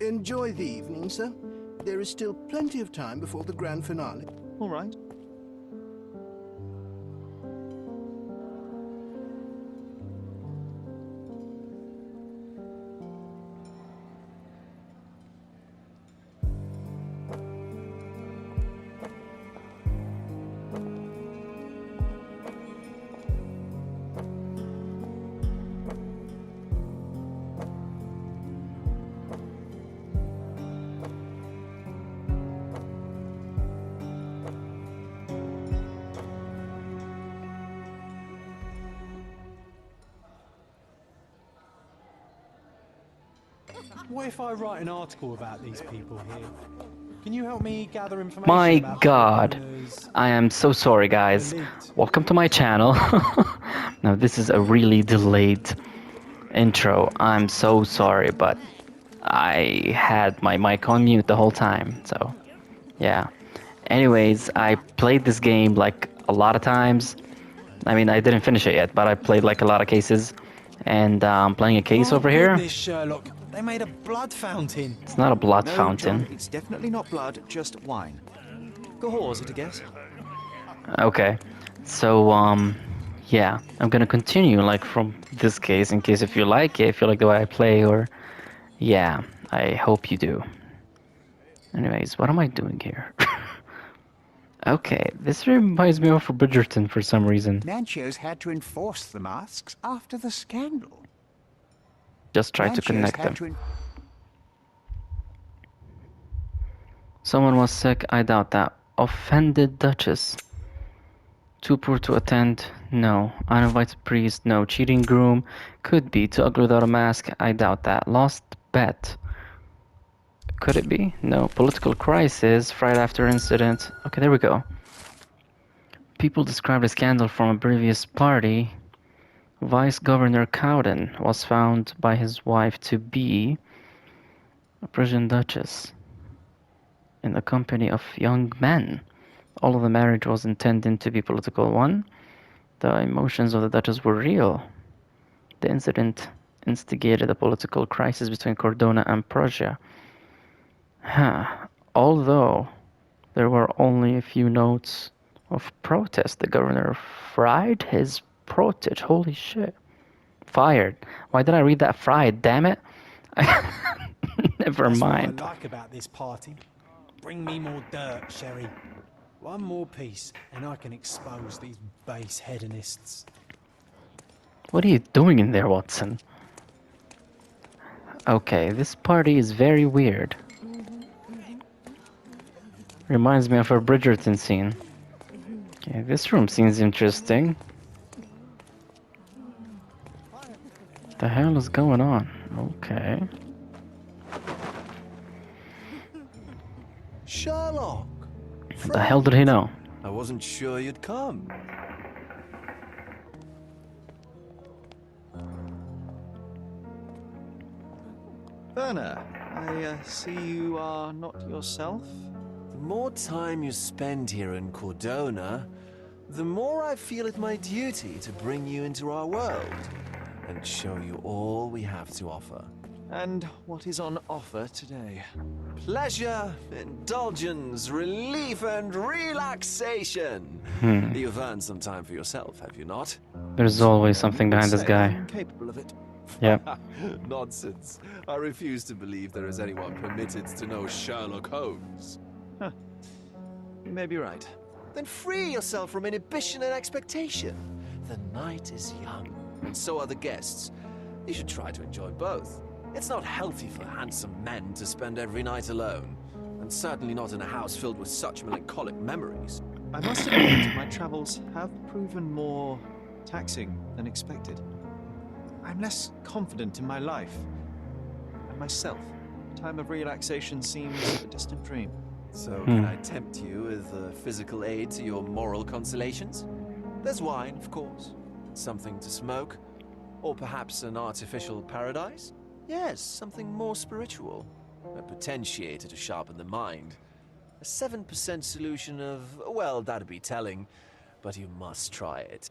Enjoy the evening, sir. There is still plenty of time before the grand finale. All right. What if I write an article about these people here? Can you help me gather information My about god. owners, I am so sorry, guys. elite? Welcome to my channel. Now, this is a really delayed intro. I'm so sorry, but I had my mic on mute the whole time, so yeah. Anyways, I played this game like a lot of times. I mean, I didn't finish it yet, but I played like a lot of cases. And I'm playing a case Oh, over here. goodness, Sherlock. They made a blood fountain. It's not a blood No, fountain. John, it's definitely not blood, just wine. Go horse it, I guess. Okay, so yeah, I'm gonna continue like from this case in case if you like it, if you like the way I play, or yeah, I hope you do. Anyways, what am I doing here? Okay, this reminds me of Bridgerton for some reason. Nancho's had to enforce the masks after the scandal. Just try to Nancho's connect had them. to Someone was sick, I doubt that. Offended Duchess. Too poor to attend? No. Uninvited priest? No. Cheating groom? Could be. Too ugly without a mask? I doubt that. Lost bet? Could it be? No. Political crisis? Friday after incident? Okay, there we go. People described a scandal from a previous party. Vice Governor Cowden was found by his wife to be a Prussian Duchess in the company of young men. All of the marriage was intended to be a political one. The emotions of the Duchess were real. The incident instigated a political crisis between Cordona and Prussia. Although there were only a few notes of protest, the governor fried his protest. Holy shit. Fired. Why did I read that fried? Damn it. Never That's mind. what I like about this party. Bring me more dirt, Sherry. One more piece, and I can expose these base hedonists. What are you doing in there, Watson? Okay, this party is very weird. Reminds me of a Bridgerton scene. Okay, this room seems interesting. What the hell is going on? Okay. Sherlock! What the hell did he know? I wasn't sure you'd come. Werner, I see you are not yourself. The more time you spend here in Cordona, the more I feel it my duty to bring you into our world and show you all we have to offer. And what is on offer today? Pleasure, indulgence, relief, and relaxation. You've earned some time for yourself, have you not? There's always something You would behind this say guy. I'm capable of it. Yep. Nonsense. I refuse to believe there is anyone permitted to know Sherlock Holmes. You may be right. Then free yourself from inhibition and expectation. The night is young, and so are the guests. You should try to enjoy both. It's not healthy for handsome men to spend every night alone, and certainly not in a house filled with such melancholic memories. I must admit, my travels have proven more taxing than expected. I'm less confident in my life and myself. A time of relaxation seems a distant dream. So can I tempt you with physical aid to your moral consolations? There's wine, of course, something to smoke, or perhaps an artificial paradise? Yes, something more spiritual, a potentiator to sharpen the mind. A 7% solution of, well, that'd be telling, but you must try it.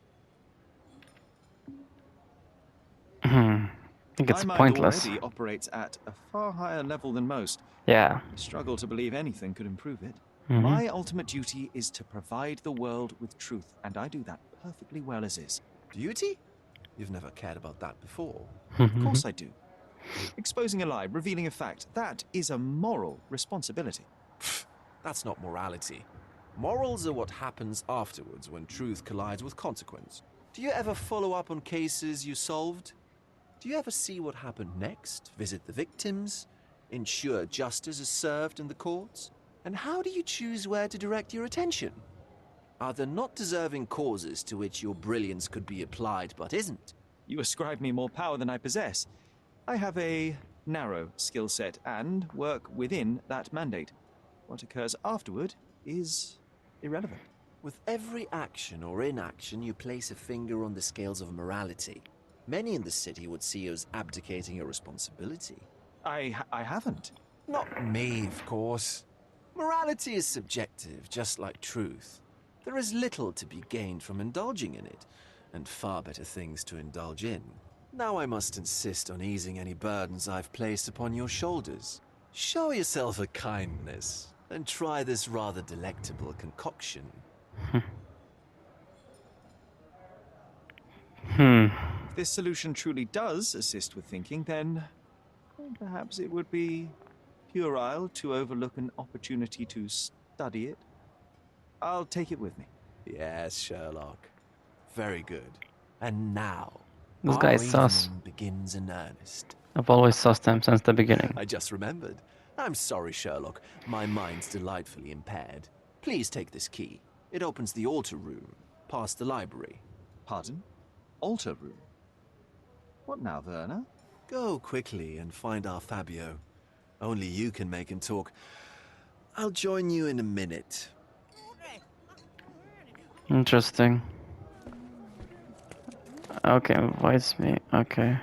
think it's My mind pointless. already operates at a far higher level than most. Yeah. I struggle to believe anything could improve it. Mhm. My ultimate duty is to provide the world with truth, and I do that perfectly well as is. Duty? You've never cared about that before. Of course I do. Exposing a lie, revealing a fact, that is a moral responsibility. That's not morality. Morals are what happens afterwards when truth collides with consequence. Do you ever follow up on cases you solved? Do you ever see what happened next, visit the victims, ensure justice is served in the courts? And how do you choose where to direct your attention? Are there not deserving causes to which your brilliance could be applied but isn't? You ascribe me more power than I possess. I have a narrow skill set and work within that mandate. What occurs afterward is irrelevant. With every action or inaction, you place a finger on the scales of morality. Many in the city would see you as abdicating your responsibility. I haven't. Not me, of course. Morality is subjective, just like truth. There is little to be gained from indulging in it, and far better things to indulge in. Now I must insist on easing any burdens I've placed upon your shoulders. Show yourself a kindness, and try this rather delectable concoction. If this solution truly does assist with thinking, then perhaps it would be puerile to overlook an opportunity to study it. I'll take it with me. Yes, Sherlock. Very good. And now, This our guy is sus. evening begins in earnest. I've always sussed him since the beginning. I just remembered. I'm sorry, Sherlock. My mind's delightfully impaired. Please take this key. It opens the altar room, past the library. Pardon? Altar room? What now, Werner? Go quickly and find our Fabio. Only you can make him talk. I'll join you in a minute. Interesting. Okay, invites me. Okay.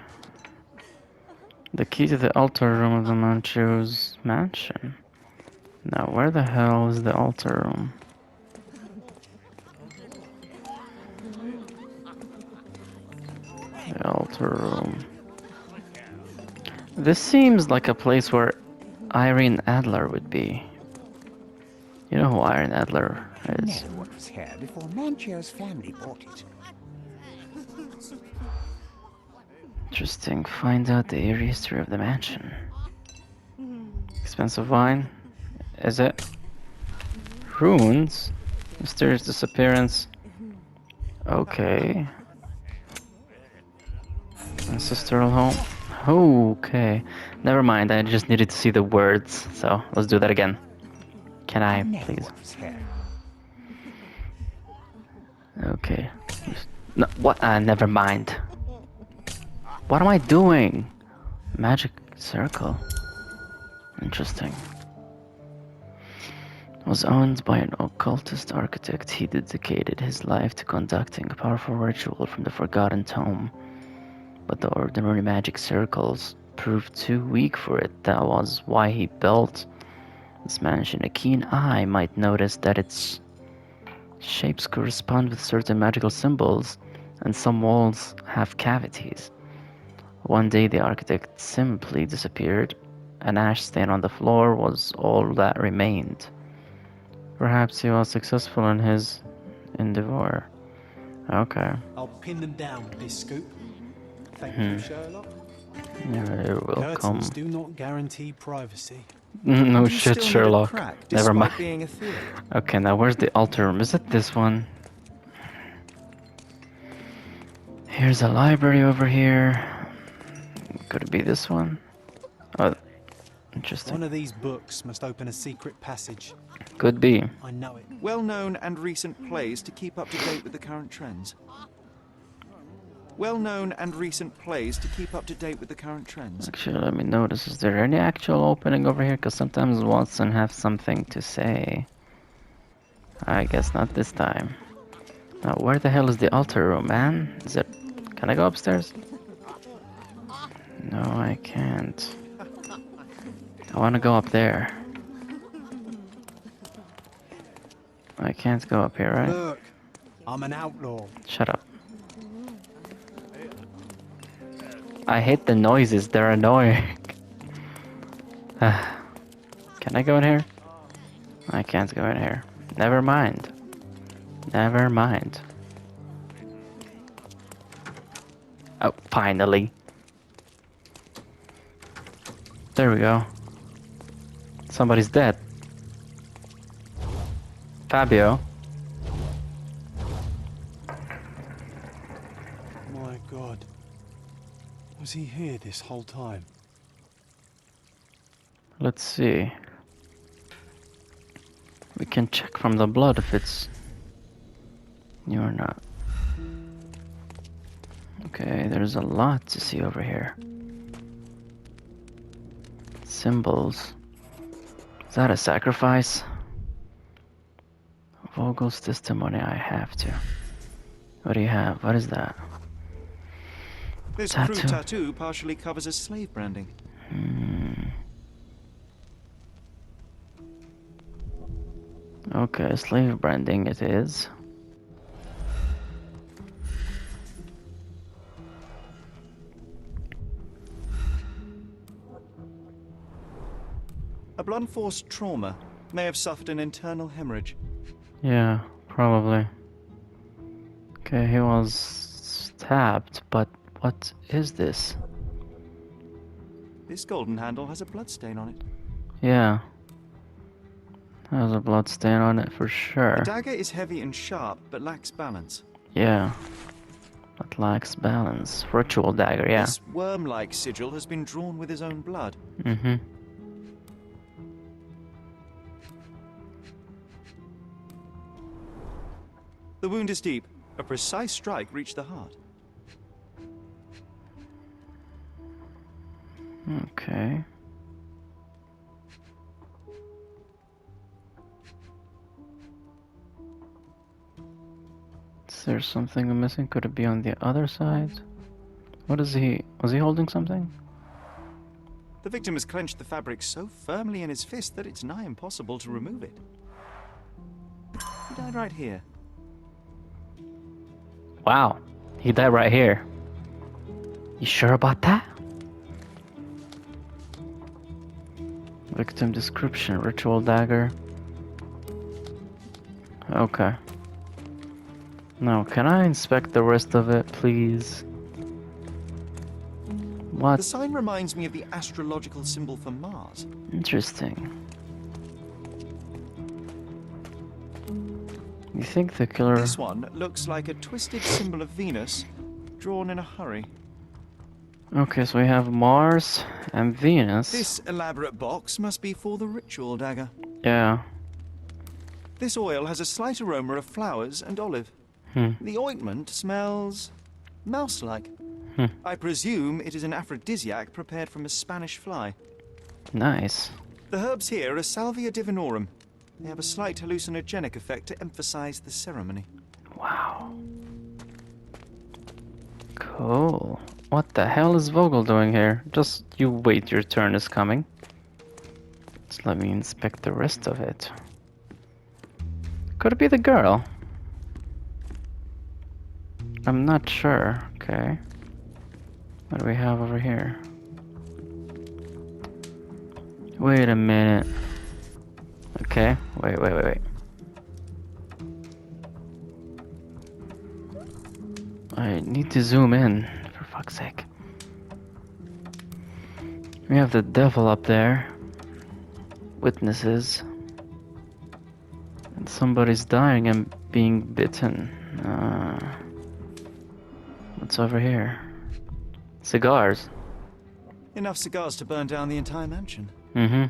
The key to the altar room of the Manchu's mansion. Now, where the hell is the altar room? The altar room. This seems like a place where Irene Adler would be. You know who Irene Adler is? Never was here before Manchio's family bought it. Interesting. Find out the eerie history of the mansion. Expensive wine? Is it? Runes? Mysterious disappearance? Okay. Ancestral home? Okay. Never mind, I just needed to see the words, so let's do that again. Can I, Never please? was here. Okay. No, what? Never mind. What am I doing? Magic circle. Interesting. Was owned by an occultist architect. He dedicated his life to conducting a powerful ritual from the Forgotten Tome. But the ordinary magic circles proved too weak for it. That was why he built this mansion. A keen eye might notice that its shapes correspond with certain magical symbols, and some walls have cavities. One day the architect simply disappeared. An ash stain on the floor was all that remained. Perhaps he was successful in his endeavor. Okay. I'll pin them down with this scoop. Thank you, Sherlock. You're welcome. Curtains do not guarantee privacy. No You shit, still let it Sherlock. crack, Never despite mind. being a theory. Okay, now where's the altar room? Is it this one? Here's a library over here. Could it be this one? Oh, interesting. One of these books must open a secret passage. Could be. I know it. Well-known and recent plays to keep up to date with the current trends. Well-known and recent plays to keep up to date with the current trends. Actually, let me notice. Is there any actual opening over here? Because sometimes Watson have something to say. I guess not this time. Now, where the hell is the altar room, man? Is it... Can I go upstairs? No, I can't. I want to go up there. I can't go up here, right? Look, I'm an outlaw. Shut up. I hate the noises, they're annoying. Can I go in here? I can't go in here. Never mind. Never mind. Oh, finally. There we go. Somebody's dead. Fabio. My God. Was he here this whole time? Let's see. We can check from the blood if it's new or not. Okay, there's a lot to see over here. Symbols. Is that a sacrifice? Vogel's testimony, I have to. What do you have? What is that? This Tattoo. crude tattoo partially covers a slave branding. Okay, slave branding it is. A blunt force trauma may have suffered an internal hemorrhage. Yeah, probably. Okay, he was stabbed, but what is this? This golden handle has a bloodstain on it. Yeah. There's a blood stain on it for sure. The dagger is heavy and sharp, but lacks balance. Yeah. But lacks balance. Ritual dagger, yeah. This worm-like sigil has been drawn with his own blood. Mm-hmm. The wound is deep. A precise strike reached the heart. Okay. Is there something I'm missing? Could it be on the other side? What is he? Was he holding something? The victim has clenched the fabric so firmly in his fist that it's nigh impossible to remove it. He died right here. Wow. He died right here. You sure about that? Victim description, ritual dagger. Okay. Now, can I inspect the rest of it, please? What? The sign reminds me of the astrological symbol for Mars. Interesting. You think the killer... This one looks like a twisted symbol of Venus, drawn in a hurry. Okay, so we have Mars and Venus. This elaborate box must be for the ritual dagger. Yeah. This oil has a slight aroma of flowers and olive. The ointment smells mouse-like. I presume it is an aphrodisiac prepared from a Spanish fly. Nice. The herbs here are Salvia divinorum. They have a slight hallucinogenic effect to emphasize the ceremony. Wow. Cool. What the hell is Vogel doing here? Just you wait, your turn is coming. Just let me inspect the rest of it. Could it be the girl? I'm not sure. Okay. What do we have over here? Wait a minute. Okay. Wait. I need to zoom in, for fuck's sake. We have the devil up there. Witnesses. And somebody's dying and being bitten. What's over here? Cigars. Enough cigars to burn down the entire mansion. Mm-hmm.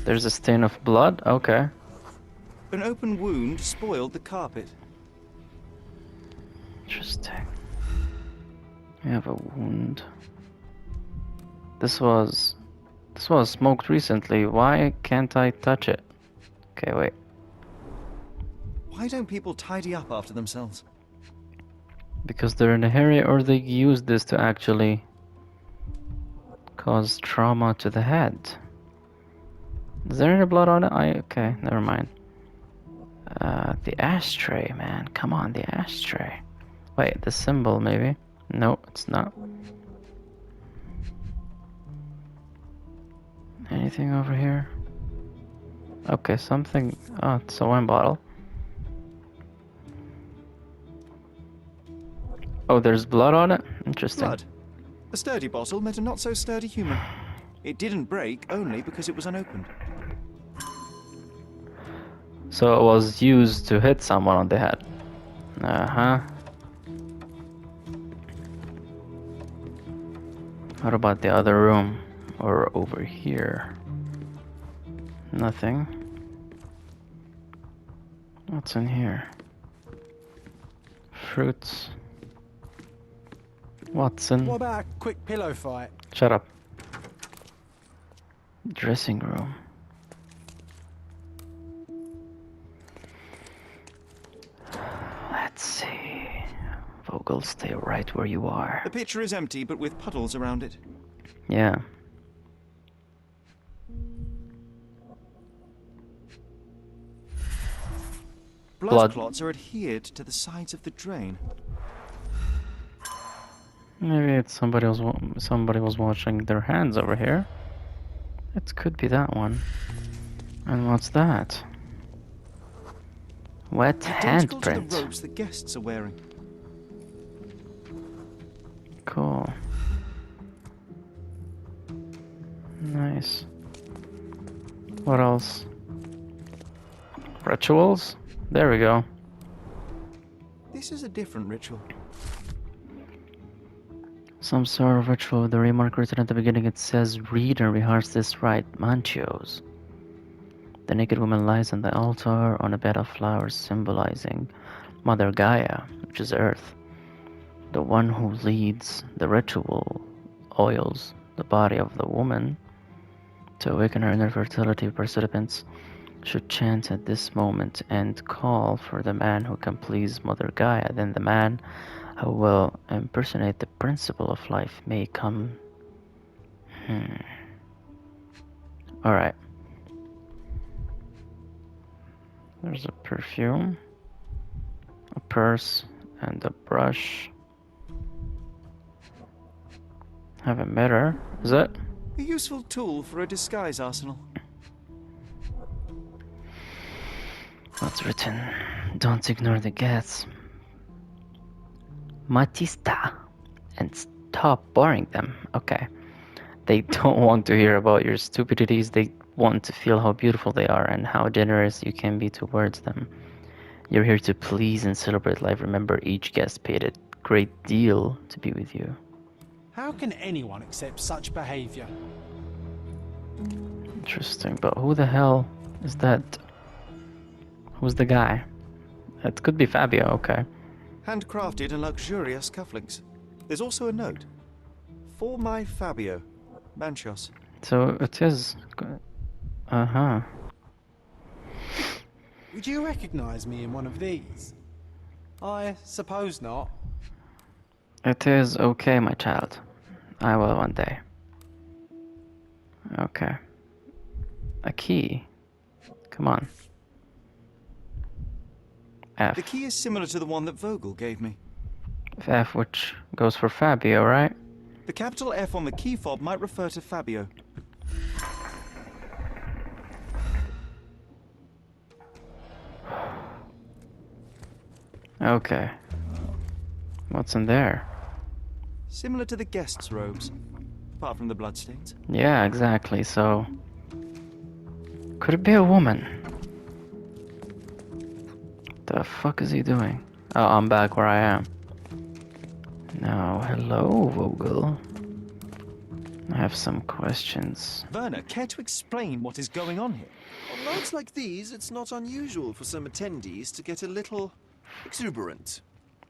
There's a stain of blood? Okay. An open wound spoiled the carpet. Interesting. We have a wound. This was smoked recently. Why can't I touch it? Okay, wait. Why don't people tidy up after themselves? Because they're in a hurry, or they use this to actually cause trauma to the head. Is there any blood on it? Okay, never mind. The ashtray, man. Come on, the ashtray. Wait, the symbol, maybe? No, it's not. Anything over here? Okay, something. Oh, it's a wine bottle. Oh, there's blood on it? Interesting. Blood. A sturdy bottle met a not-so-sturdy human. It didn't break only because it was unopened. So it was used to hit someone on the head. Uh-huh. What about the other room? Or over here? Nothing. What's in here? Fruits. Watson. What about a quick pillow fight? Shut up. Dressing room. Let's see. Vogel, stay right where you are. The pitcher is empty, but with puddles around it. Yeah. Blood clots are adhered to the sides of the drain. Maybe it's somebody was washing their hands over here. It could be that one. And what's that? Wet Identical to the handprint. robes the guests are wearing. Cool. Nice. What else? Rituals? There we go. This is a different ritual. Some sort of ritual with the remark written at the beginning. It says, read and rehearse this rite, Manchios. The naked woman lies on the altar on a bed of flowers symbolizing Mother Gaia, which is Earth. The one who leads the ritual oils the body of the woman to awaken her inner fertility. Participants should chant at this moment and call for the man who can please Mother Gaia. Then the man who will impersonate the principle of life may come. Alright. There's a perfume, a purse, and a brush. Have a mirror. Is it? A useful tool for a disguise arsenal. What's written? Don't ignore the guests. Matista. And stop boring them. Okay. They don't want to hear about your stupidities. They want to feel how beautiful they are and how generous you can be towards them. You're here to please and celebrate life. Remember, each guest paid a great deal to be with you. How can anyone accept such behavior? Interesting, but who the hell is that? Who's the guy? It could be Fabio, okay. Handcrafted and luxurious cufflinks. There's also a note. For my Fabio, Manchos. So it is. Uh-huh. Would you recognize me in one of these? I suppose not. It is okay, my child. I will one day. Okay. A key. Come on. F. The key is similar to the one that Vogel gave me. F, which goes for Fabio, right? The capital F on the key fob might refer to Fabio. Okay. What's in there? Similar to the guests' robes, apart from the bloodstains. Yeah, exactly, so... Could it be a woman? The fuck is he doing? Oh, I'm back where I am. Now, hello, Vogel. I have some questions. Werner, care to explain what is going on here? On nights like these, it's not unusual for some attendees to get a little exuberant.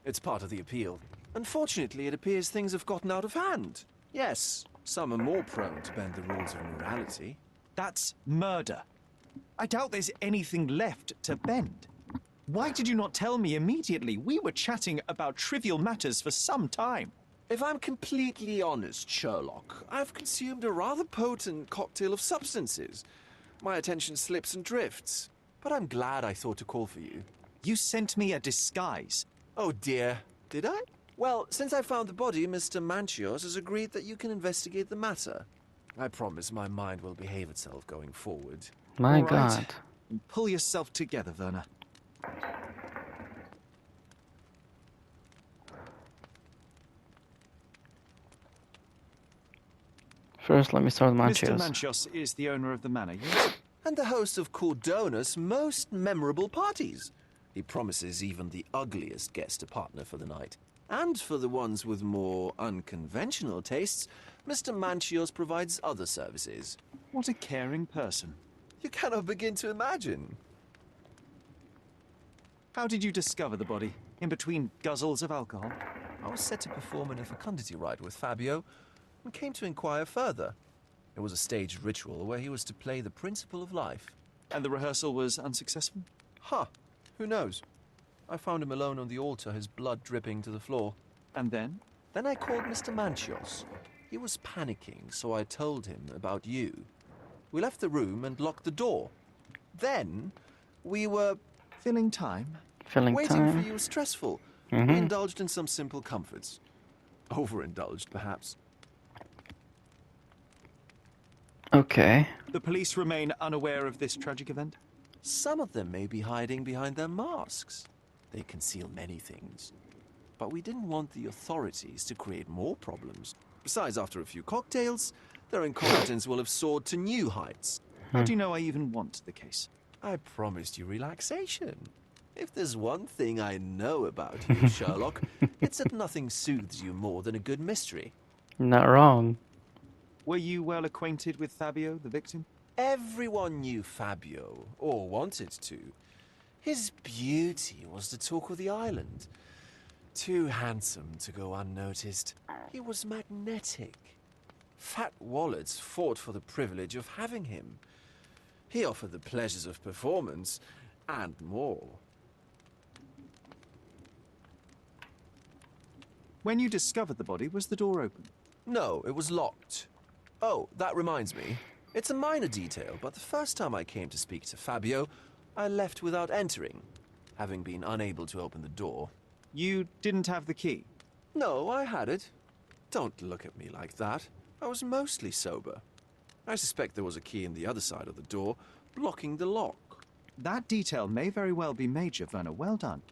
It's part of the appeal. Unfortunately, it appears things have gotten out of hand. Yes, some are more prone to bend the rules of morality. That's murder. I doubt there's anything left to bend. Why did you not tell me immediately? We were chatting about trivial matters for some time. If I'm completely honest, Sherlock, I've consumed a rather potent cocktail of substances. My attention slips and drifts, but I'm glad I thought to call for you. You sent me a disguise. Oh dear, did I? Well, since I found the body, Mr. Manchios has agreed that you can investigate the matter. I promise my mind will behave itself going forward. My All right. god. Pull yourself together, Werner. First, let me start with Mr. Manchios. Manchios is the owner of the manor, yes? And the host of Cordona's most memorable parties. He promises even the ugliest guest a partner for the night. And for the ones with more unconventional tastes, Mr. Manchios provides other services. What a caring person. You cannot begin to imagine. How did you discover the body? In between guzzles of alcohol? I was set to perform in a fecundity rite with Fabio and came to inquire further. It was a staged ritual where he was to play the principle of life. And the rehearsal was unsuccessful? Huh, who knows? I found him alone on the altar, his blood dripping to the floor. And then? Then I called Mr. Manchios. He was panicking, so I told him about you. We left the room and locked the door. Then we were Filling time? Filling waiting time. for you was stressful. Mhm. We indulged in some simple comforts. Overindulged, perhaps. Okay. The police remain unaware of this tragic event? Some of them may be hiding behind their masks. They conceal many things. But we didn't want the authorities to create more problems. Besides, after a few cocktails, their incompetence will have soared to new heights. How do you know I even want the case? I promised you relaxation. If there's one thing I know about you, Sherlock, it's that nothing soothes you more than a good mystery. Not wrong. Were you well acquainted with Fabio, the victim? Everyone knew Fabio, or wanted to. His beauty was the talk of the island. Too handsome to go unnoticed. He was magnetic. Fat wallets fought for the privilege of having him. He offered the pleasures of performance, and more. When you discovered the body, was the door open? No, it was locked. Oh, that reminds me. It's a minor detail, but the first time I came to speak to Fabio, I left without entering, having been unable to open the door. You didn't have the key? No, I had it. Don't look at me like that. I was mostly sober. I suspect there was a key in the other side of the door, blocking the lock. That detail may very well be major, Werner. Well done.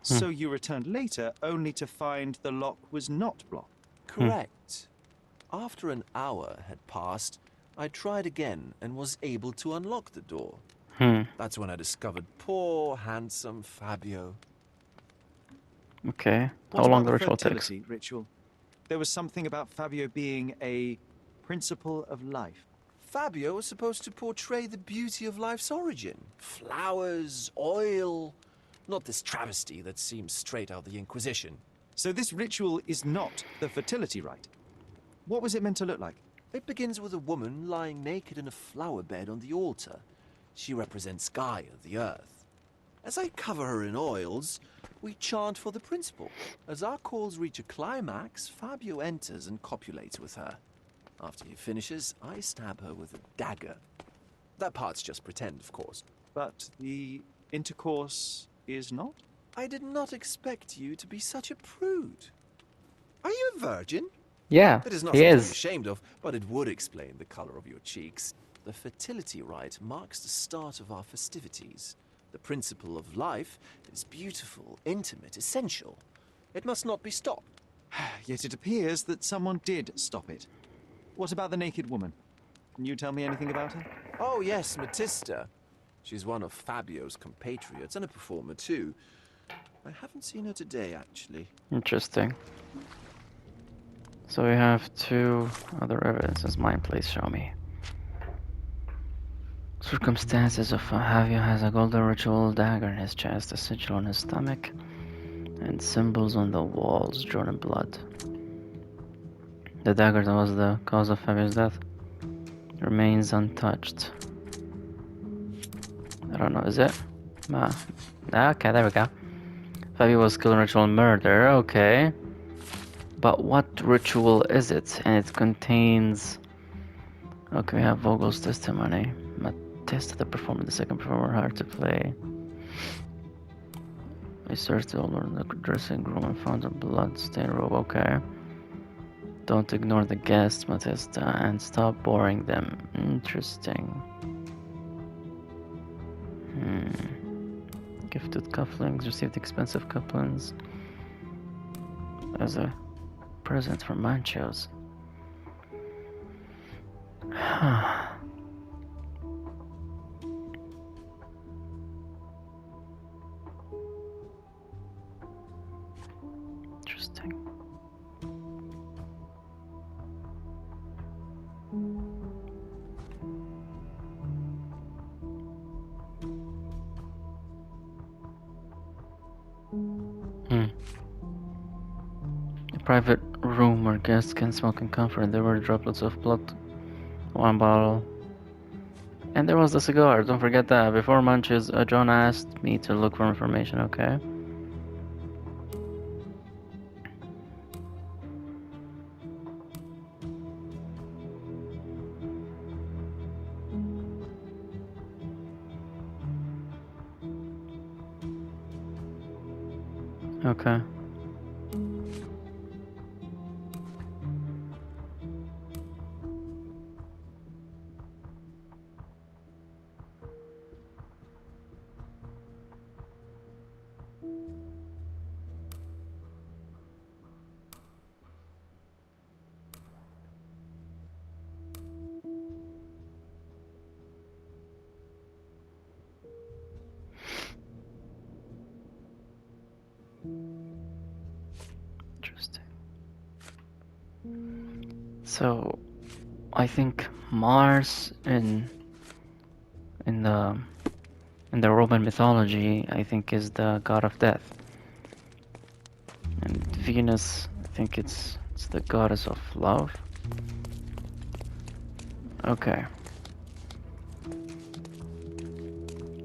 So you returned later, only to find the lock was not blocked? Correct. After an hour had passed, I tried again and was able to unlock the door. That's when I discovered poor, handsome Fabio. Okay. What How long about the ritual takes? fertility ritual? There was something about Fabio being a principle of life. Fabio was supposed to portray the beauty of life's origin. Flowers, oil. Not this travesty that seems straight out of the Inquisition. So this ritual is not the fertility rite. What was it meant to look like? It begins with a woman lying naked in a flower bed on the altar. She represents Gaia, the earth. As I cover her in oils, we chant for the principle. As our calls reach a climax, Fabio enters and copulates with her. After he finishes, I stab her with a dagger. That part's just pretend, of course. But the intercourse is not? I did not expect you to be such a prude. Are you a virgin? Yeah, That is he nothing to be is. ashamed of, but it would explain the color of your cheeks. The fertility rite marks the start of our festivities. The principle of life is beautiful, intimate, essential. It must not be stopped. Yet it appears that someone did stop it. What about the naked woman? Can you tell me anything about her? Oh yes, Matista. She's one of Fabio's compatriots and a performer too. I haven't seen her today, actually. Interesting. So we have two other evidences. Mine, please show me. Circumstances of Fabio has a golden ritual dagger in his chest, a sigil on his stomach, and symbols on the walls drawn in blood. The dagger that was the cause of Fabio's death remains untouched. I don't know, is it? Okay, there we go. Fabio was killed in ritual murder, okay. But what ritual is it? And it contains... Okay, we have Vogel's testimony. Matista, the performer, the second performer, hired to play. We searched all over the dressing room and found a blood-stained robe. Okay. Don't ignore the guests, Matista, and stop boring them. Interesting. Gifted cufflinks. Received expensive cufflinks as a present from Manchos. Interesting. A private room where guests can smoke in comfort. There were droplets of blood, one bottle, and there was the cigar. Don't forget that. Before Munches, John asked me to look for information. Okay. Okay. Interesting. So, I think Mars in the Roman mythology, I think, is the god of death, and Venus, I think it's the goddess of love. Okay.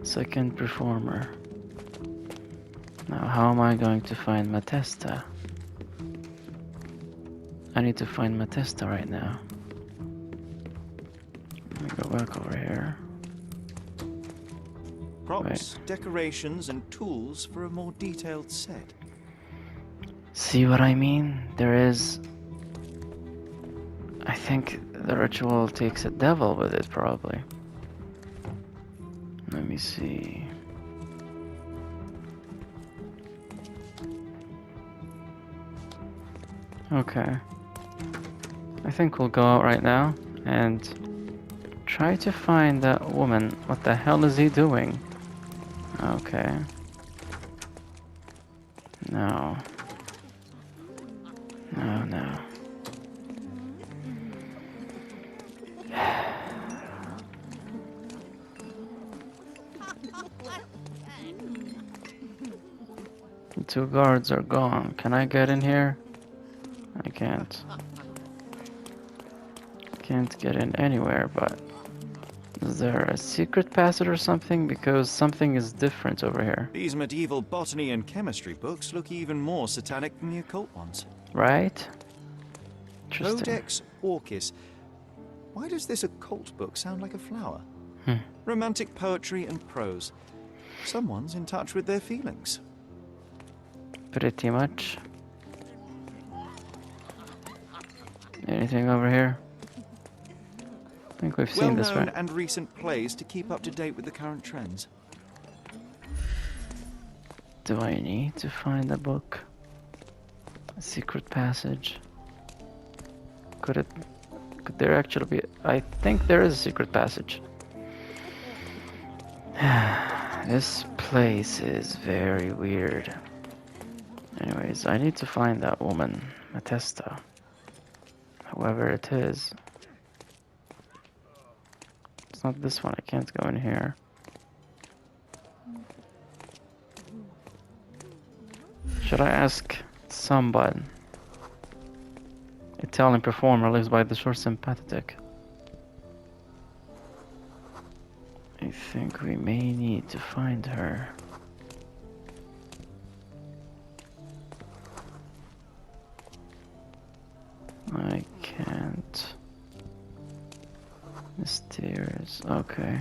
Second performer. Now, how am I going to find Matesta? I need to find Matesta right now. Let me go back over here. Props, decorations, and tools for a more detailed set. See what I mean? There is... I think the ritual takes a devil with it, probably. Let me see. Okay. I think we'll go out right now and try to find that woman. What the hell is he doing? Okay. No. No, no. The two guards are gone. Can I get in here? I can't. Can't get in anywhere, but is there a secret passage or something? Because something is different over here. These medieval botany and chemistry books look even more satanic than the occult ones. Right? Interesting. Codex Orchis. Why does this occult book sound like a flower? Hmm. Romantic poetry and prose. Someone's in touch with their feelings. Pretty much. Anything over here? I think we've seen this, Well-known right? and recent plays to keep up to date with the current trends. Do I need to find a book? A secret passage? Could there actually be... I think there is a secret passage. This place is very weird. Anyways, I need to find that woman, Matesta. Whoever it is. It's not this one, I can't go in here. Should I ask someone? Italian performer lives by the shore, sympathetic. I think we may need to find her. I can't. Mysterious. Okay.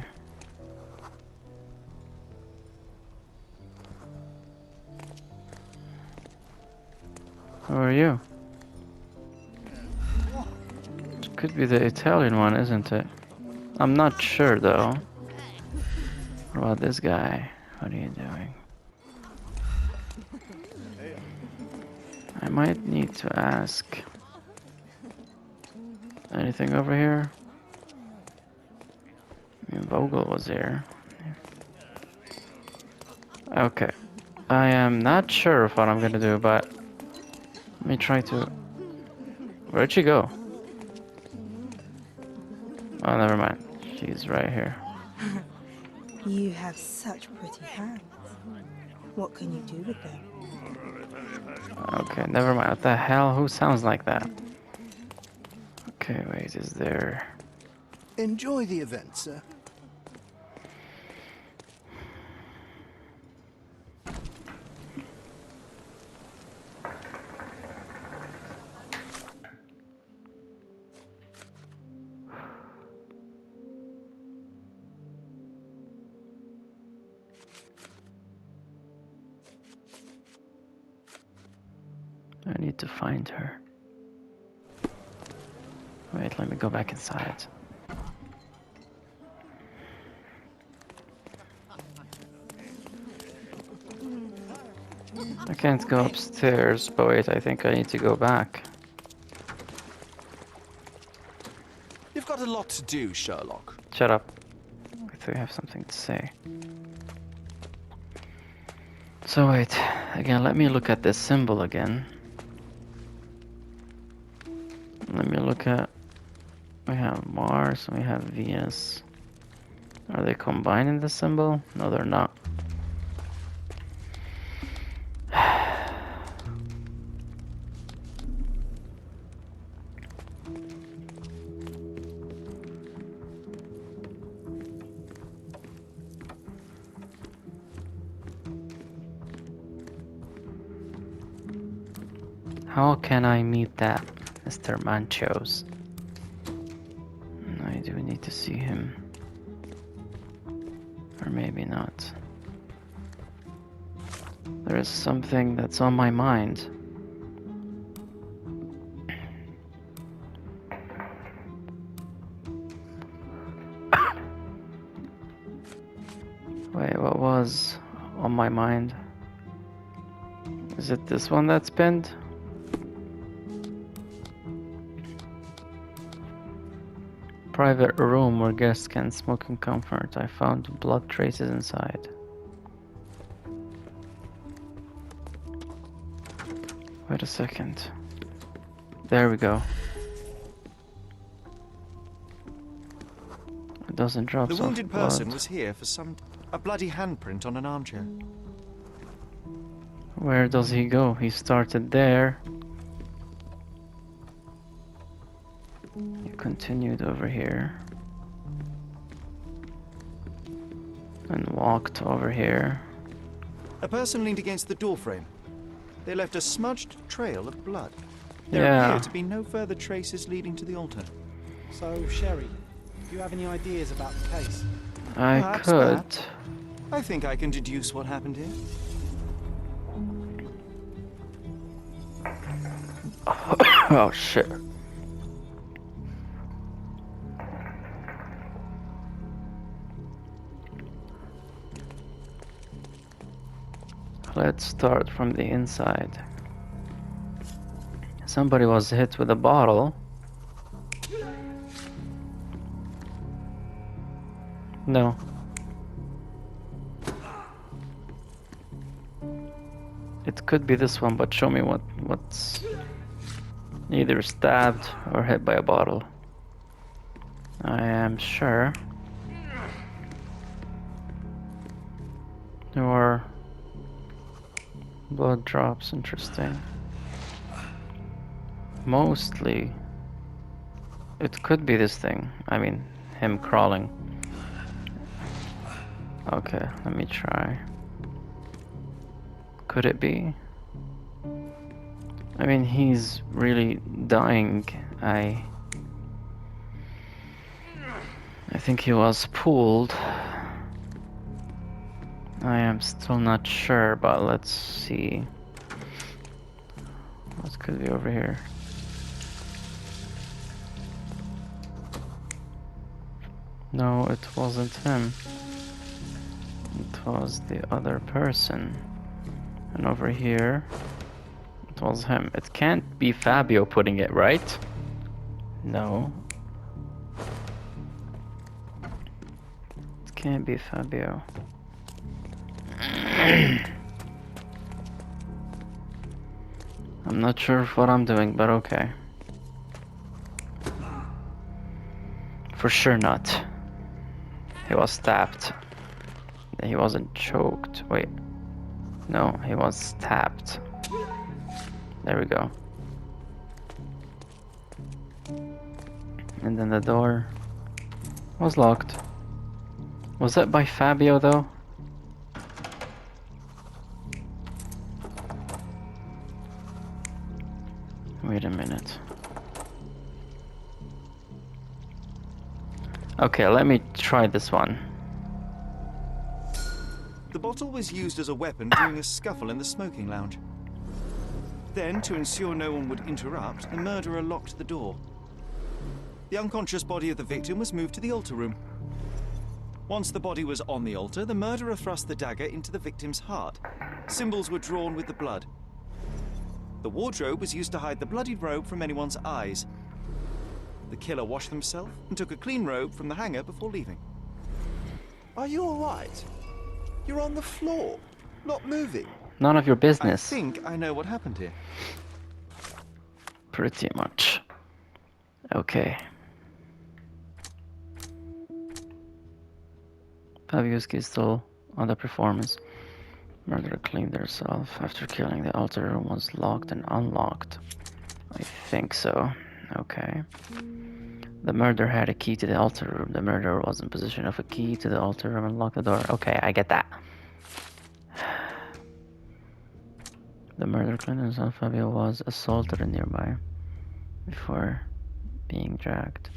Who are you? It could be the Italian one, isn't it? I'm not sure though. What about this guy? What are you doing? I might need to ask. Anything over here? I mean, Vogel was here. Okay. I am not sure of what I'm gonna do, but let me try to... Where'd she go? Oh, never mind. She's right here. You have such pretty hands. What can you do with them? Okay, never mind. What the hell? Who sounds like that? Okay, wait, is there... Enjoy the event, sir. I need to find her. Wait, let me go back inside. I can't go upstairs, but wait, I think I need to go back. You've got a lot to do, Sherlock. Shut up. I think I have something to say. So wait, again, let me look at this symbol again. Let me look at... We have Mars, we have Venus. Are they combined in the symbol? No, they're not. How can I meet that, Mr. Manchos? I do need to see him. Or maybe not. There is something that's on my mind. Wait, what was on my mind? Is it this one that's pinned? Private room where guests can smoke in comfort. I found blood traces inside. Wait a second. There we go. It doesn't drop. The wounded person was here for a bloody handprint on an armchair. Where does he go? He started there. He continued over here. And walked over here. A person leaned against the doorframe. They left a smudged trail of blood. There Yeah. appear to be no further traces leading to the altar. So, Sherry, do you have any ideas about the case? I Perhaps could. that. I think I can deduce what happened here. Oh shit. Let's start from the inside. Somebody was hit with a bottle. No. It could be this one, but show me what's either stabbed or hit by a bottle. I am sure there were blood drops. Interesting. Mostly it could be this thing. I mean, him crawling. Okay, let me try. Could it be? I mean, he's really dying. I think he was pulled. I am still not sure, but let's see. What Could be over here. No, it wasn't him. It was the other person. And over here, it was him. It can't be Fabio putting it, right? No. It can't be Fabio. I'm not sure of what I'm doing, but okay. For sure not. He was stabbed. He wasn't choked. Wait. No, he was stabbed. There we go. And then the door was locked. Was that by Fabio though? Wait a minute. Okay, let me try this one. The bottle was used as a weapon during a scuffle in the smoking lounge. Then, to ensure no one would interrupt, the murderer locked the door. The unconscious body of the victim was moved to the altar room. Once the body was on the altar, the murderer thrust the dagger into the victim's heart. Symbols were drawn with the blood. The wardrobe was used to hide the bloodied robe from anyone's eyes. The killer washed himself and took a clean robe from the hanger before leaving. Are you all right? You're on the floor, not moving. None of your I business. think I know what happened here. Pretty much. Okay. Fabio's key still on the performance. Murderer cleaned herself after killing. The altar room was locked and unlocked. I think so. Okay. The murderer had a key to the altar room. The murderer was in possession of a key to the altar room and locked the door. Okay, I get that. The murderer cleaned himself. Fabio was assaulted nearby before being dragged.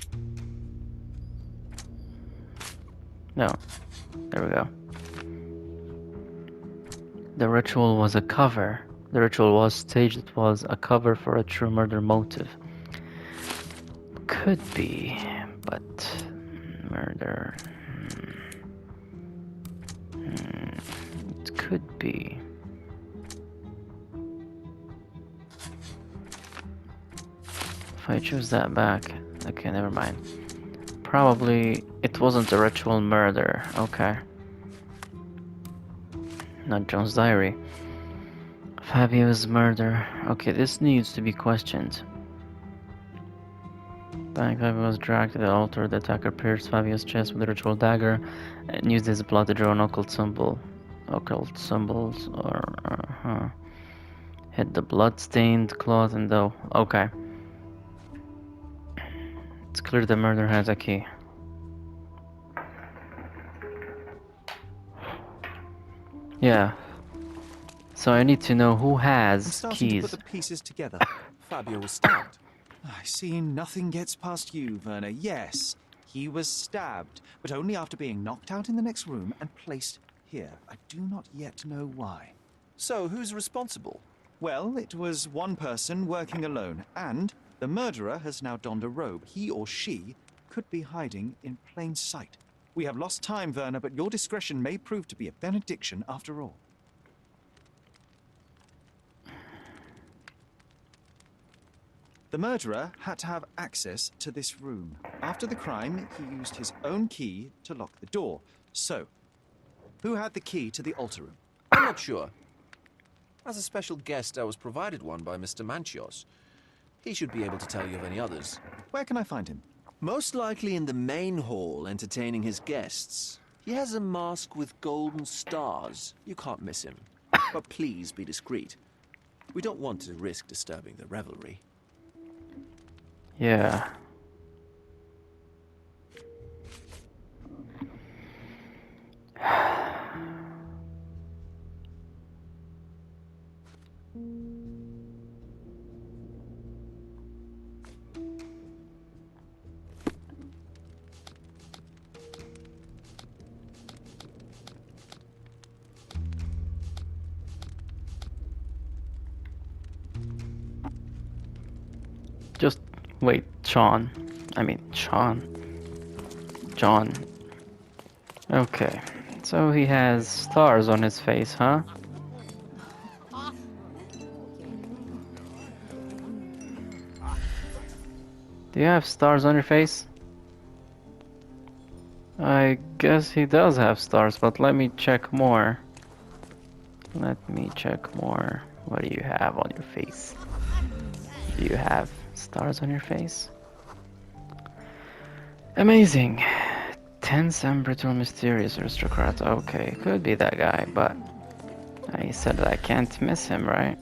No. There we go. The ritual was a cover. The ritual was staged. It was a cover for a true murder motive. Could be, but murder. It could be. If I choose that back, okay, never mind. Probably it wasn't a ritual murder. Okay. Not John's diary. Fabio's murder. Okay, this needs to be questioned. Fabio was dragged to the altar. The attacker pierced Fabio's chest with a ritual dagger and used his blood to draw an occult symbol. Occult symbols or hit the blood-stained cloth and though. Okay. It's clear the murderer has a key. Yeah. So I need to know who I'm has starting to keys. put the pieces together. Fabio was stabbed. I see nothing gets past you, Werner. Yes, he was stabbed, but only after being knocked out in the next room and placed here. I do not yet know why. So, who's responsible? Well, it was one person working alone, and the murderer has now donned a robe. He or she could be hiding in plain sight. We have lost time, Werner, but your discretion may prove to be a benediction after all. The murderer had to have access to this room. After the crime, he used his own key to lock the door. So, who had the key to the altar room? I'm not sure. As a special guest, I was provided one by Mr. Manchios. He should be able to tell you of any others. Where can I find him? Most likely in the main hall, entertaining his guests. He has a mask with golden stars. You can't miss him. But please be discreet. We don't want to risk disturbing the revelry. Yeah. Just wait, Sean. I mean, Sean. John. Okay. So he has stars on his face, huh? Do you have stars on your face? I guess he does have stars, but let me check more. Let me check more. What do you have on your face? Do you have stars on your face? Amazing. Tense and brittle, mysterious aristocrat. Okay, could be that guy, but I said that I can't miss him, right?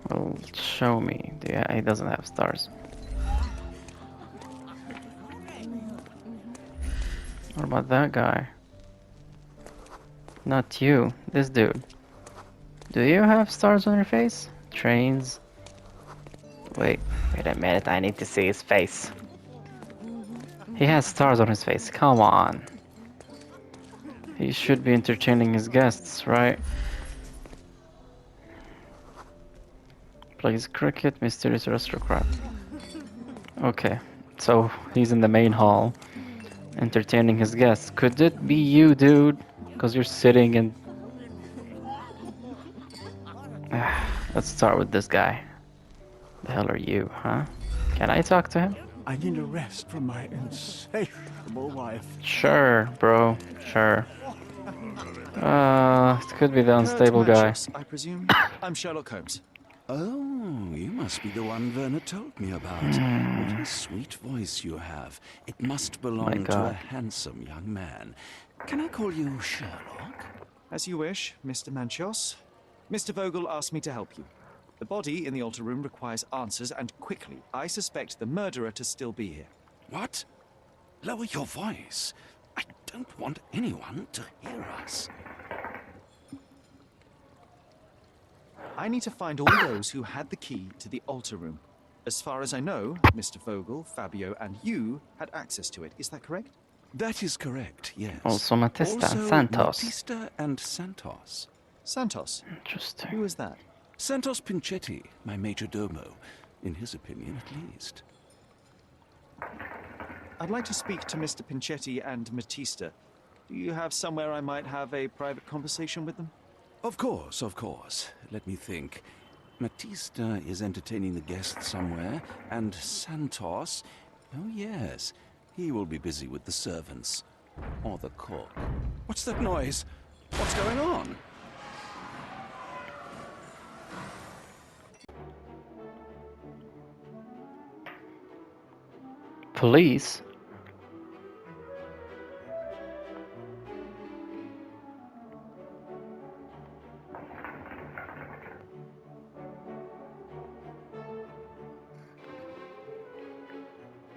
Well, show me. Yeah, he doesn't have stars. What about that guy? Not you, this dude. Do you have stars on your face? Trains? Wait a minute, I need to see his face. He has stars on his face, come on. He should be entertaining his guests, right? Plays cricket, mysterious aristocrat. Okay, so he's in the main hall, entertaining his guests. Could it be you, dude? Because you're sitting and... Let's start with this guy. The hell are you, huh? Can I talk to him? I need a rest from my insatiable wife. Sure, bro. Sure. It could be the unstable guy. Manchos, I presume. I'm Sherlock Holmes. Oh, you must be the one Werner told me about. What a sweet voice you have. It must belong to a God. handsome young man. Can I call you Sherlock? As you wish, Mr. Manchos. Mr. Vogel asked me to help you. The body in the altar room requires answers, and quickly. I suspect the murderer to still be here. What? Lower your voice. I don't want anyone to hear us. I need to find all those who had the key to the altar room. As far as I know, Mr. Vogel, Fabio, and you had access to it. Is that correct? That is correct, yes. Also Matista, Also Santos. Matista and Santos. Santos. Interesting. Who is that? Santos Pinchetti, my major domo. In his opinion, at least. I'd like to speak to Mr. Pinchetti and Matista. Do you have somewhere I might have a private conversation with them? Of course, of course. Let me think. Matista is entertaining the guests somewhere, and Santos... Oh, yes. He will be busy with the servants. Or the cook. What's that noise? What's going on? Police?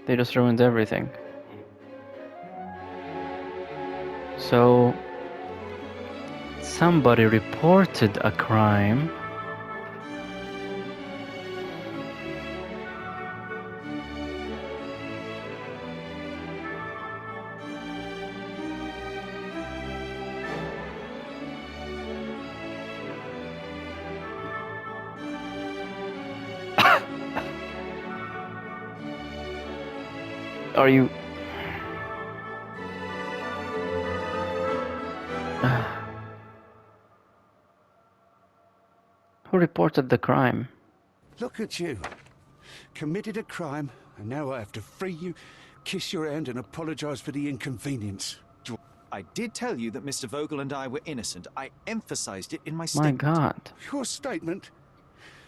They just ruined everything. So... somebody reported a crime. Are you... Who reported the crime? Look at you. Committed a crime, and now I have to free you, kiss your hand, and apologize for the inconvenience. I did tell you that Mr. Vogel and I were innocent. I emphasized it in my My statement. God. Your statement?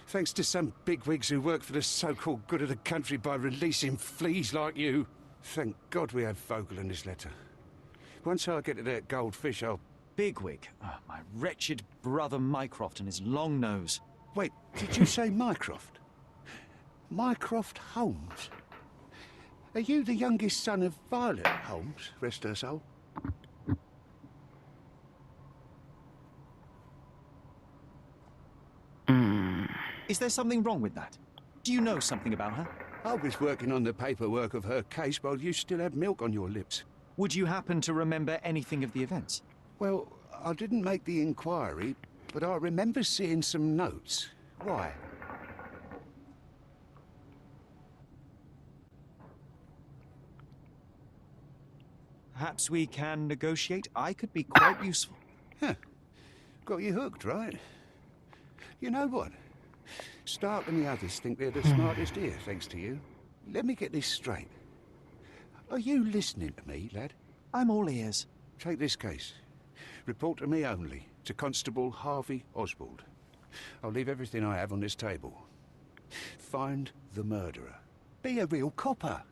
Thanks to some bigwigs who work for the so-called good of the country by releasing fleas like you. Thank God we had Vogel in this letter. Once I get to that goldfish, I'll... Bigwig. Ah, my wretched brother Mycroft and his long nose. Wait, did you say Mycroft? Mycroft Holmes? Are you the youngest son of Violet Holmes, rest her soul? Is there something wrong with that? Do you know something about her? I was working on the paperwork of her case while you still had milk on your lips. Would you happen to remember anything of the events? Well, I didn't make the inquiry, but I remember seeing some notes. Why? Perhaps we can negotiate. I could be quite useful. Huh. Got you hooked, right? You know what? Stark and the others think they're the smartest here, thanks to you. Let me get this straight. Are you listening to me, lad? I'm all ears. Take this case. Report to me only, to Constable Harvey Oswald. I'll leave everything I have on this table. Find the murderer. Be a real copper.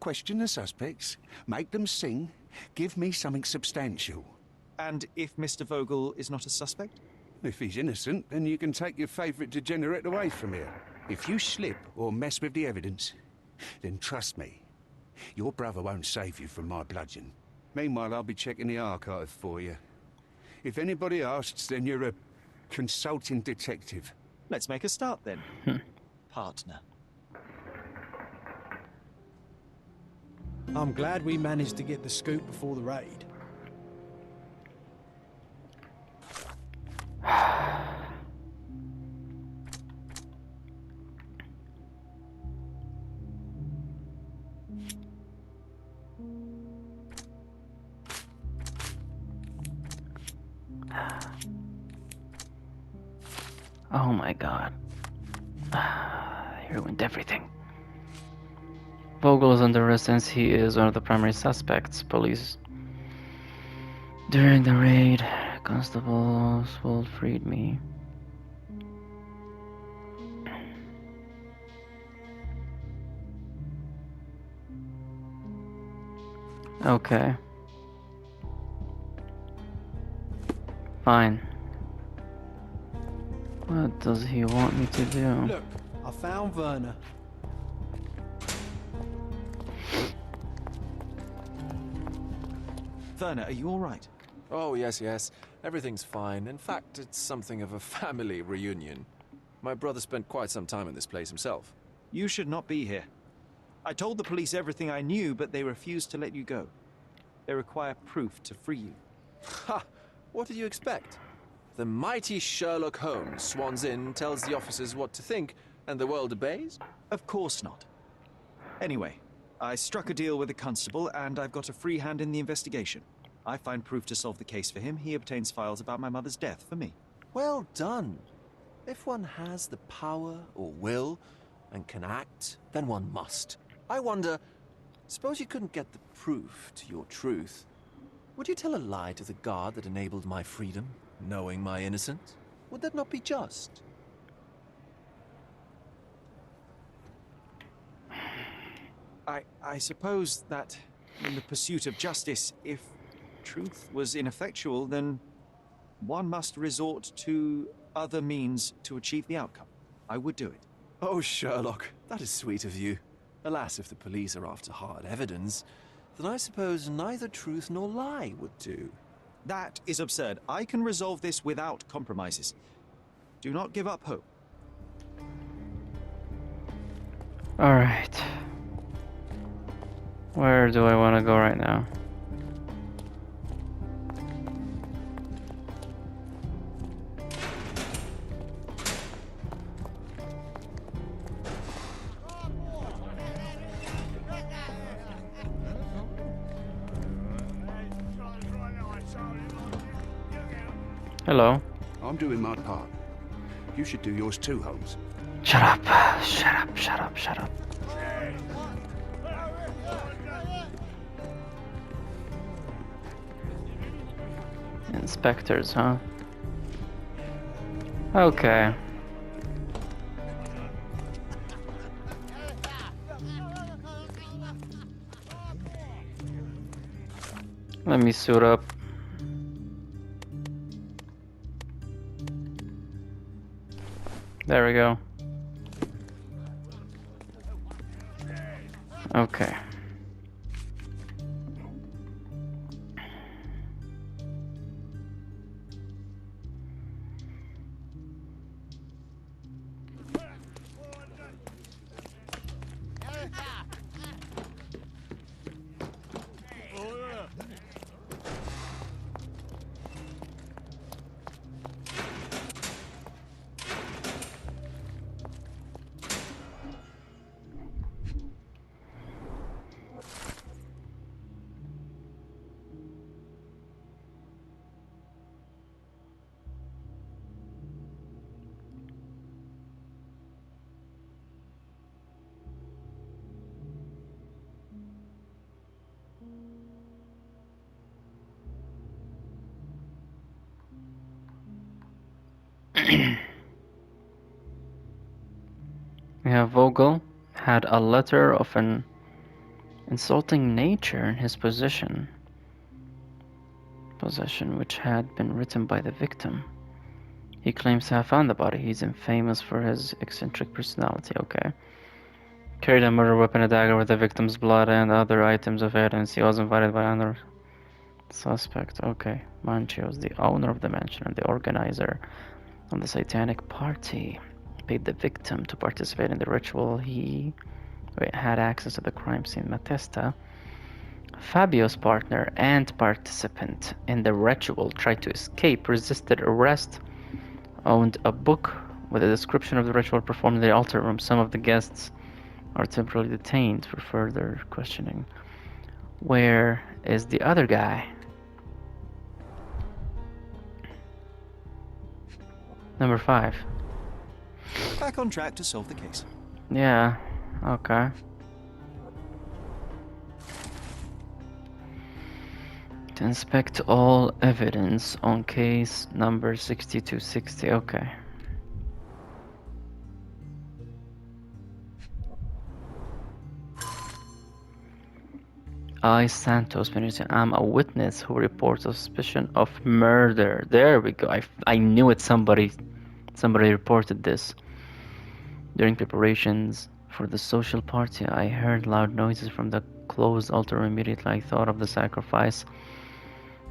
Question the suspects, make them sing, give me something substantial. And if Mr. Vogel is not a suspect? If he's innocent, then you can take your favourite degenerate away from here. If you slip or mess with the evidence, then trust me, your brother won't save you from my bludgeon. Meanwhile, I'll be checking the archive for you. If anybody asks, then you're a consulting detective. Let's make a start then, partner. I'm glad we managed to get the scoop before the raid. Oh my god. He ruined everything. Vogel is under arrest since he is one of the primary suspects. Police. During the raid, Constable Oswald freed me. Okay. Fine. What does he want me to do? Look, I found Werner. Werner, are you all right? Oh, yes, yes. Everything's fine. In fact, it's something of a family reunion. My brother spent quite some time in this place himself. You should not be here. I told the police everything I knew, but they refused to let you go. They require proof to free you. Ha! What did you expect? The mighty Sherlock Holmes swans in, tells the officers what to think, and the world obeys? Of course not. Anyway, I struck a deal with the constable, and I've got a free hand in the investigation. I find proof to solve the case for him. He obtains files about my mother's death for me. Well done. If one has the power or will and can act, then one must. I wonder, suppose you couldn't get the proof to your truth. Would you tell a lie to the guard that enabled my freedom, knowing my innocence? Would that not be just? I suppose that in the pursuit of justice, if truth was ineffectual, then one must resort to other means to achieve the outcome. I would do it. Oh, Sherlock, that is sweet of you. Alas, if the police are after hard evidence, then I suppose neither truth nor lie would do. That is absurd. I can resolve this without compromises. Do not give up hope. Alright. Where do I want to go right now? Hello. I'm doing my part. You should do yours too, Holmes. Shut up. Shut up. Shut up. Shut up. Inspectors, huh? Okay. Let me suit up. There we go. Okay. Vogel had a letter of an insulting nature in his possession, which had been written by the victim. He claims to have found the body. He's infamous for his eccentric personality. Okay. Carried a murder weapon, a dagger with the victim's blood, and other items of evidence. He was invited by another suspect. Okay. Manchios, the owner of the mansion and the organizer of the satanic party, paid the victim to participate in the ritual. He had access to the crime scene. Matesta, Fabio's partner and participant in the ritual, tried to escape, resisted arrest, owned a book with a description of the ritual performed in the altar room. Some of the guests are temporarily detained for further questioning. Where is the other guy? Number 5. Back on track to solve the case. Yeah, okay. To inspect all evidence on case number 6260. Okay. I, Santos Benito, am a witness who reports a suspicion of murder. There we go. I knew it. Somebody reported this. During preparations for the social party, I heard loud noises from the closed altar. Immediately I thought of the sacrifice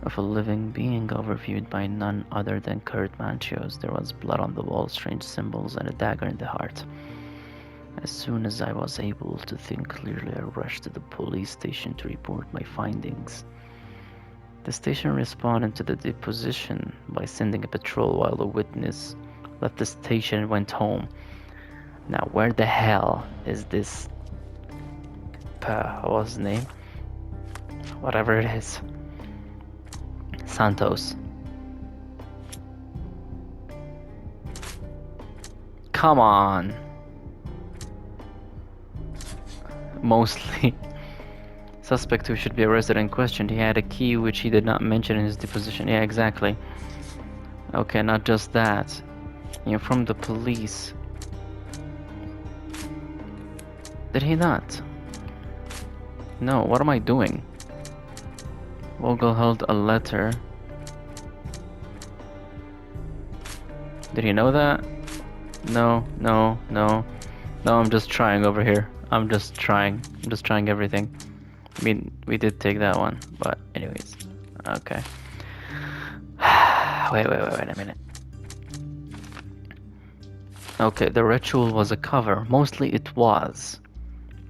of a living being overviewed by none other than Kurt Manchios. There was blood on the wall, strange symbols, and a dagger in the heart. As soon as I was able to think clearly, I rushed to the police station to report my findings. The station responded to the deposition by sending a patrol while the witness left the station and went home. Now, where the hell is this... what was his name? Whatever it is. Santos. Come on. Mostly. Suspect who should be arrested and questioned. He had a key which he did not mention in his deposition. Yeah, exactly. Okay, not just that. You're from the police. Did he not? No, what am I doing? Vogel held a letter. Did he know that? No, no, no. No, I'm just trying over here. I'm just trying everything. I mean, we did take that one, but anyways. Okay. Wait a minute. Okay, the ritual was a cover. Mostly it was.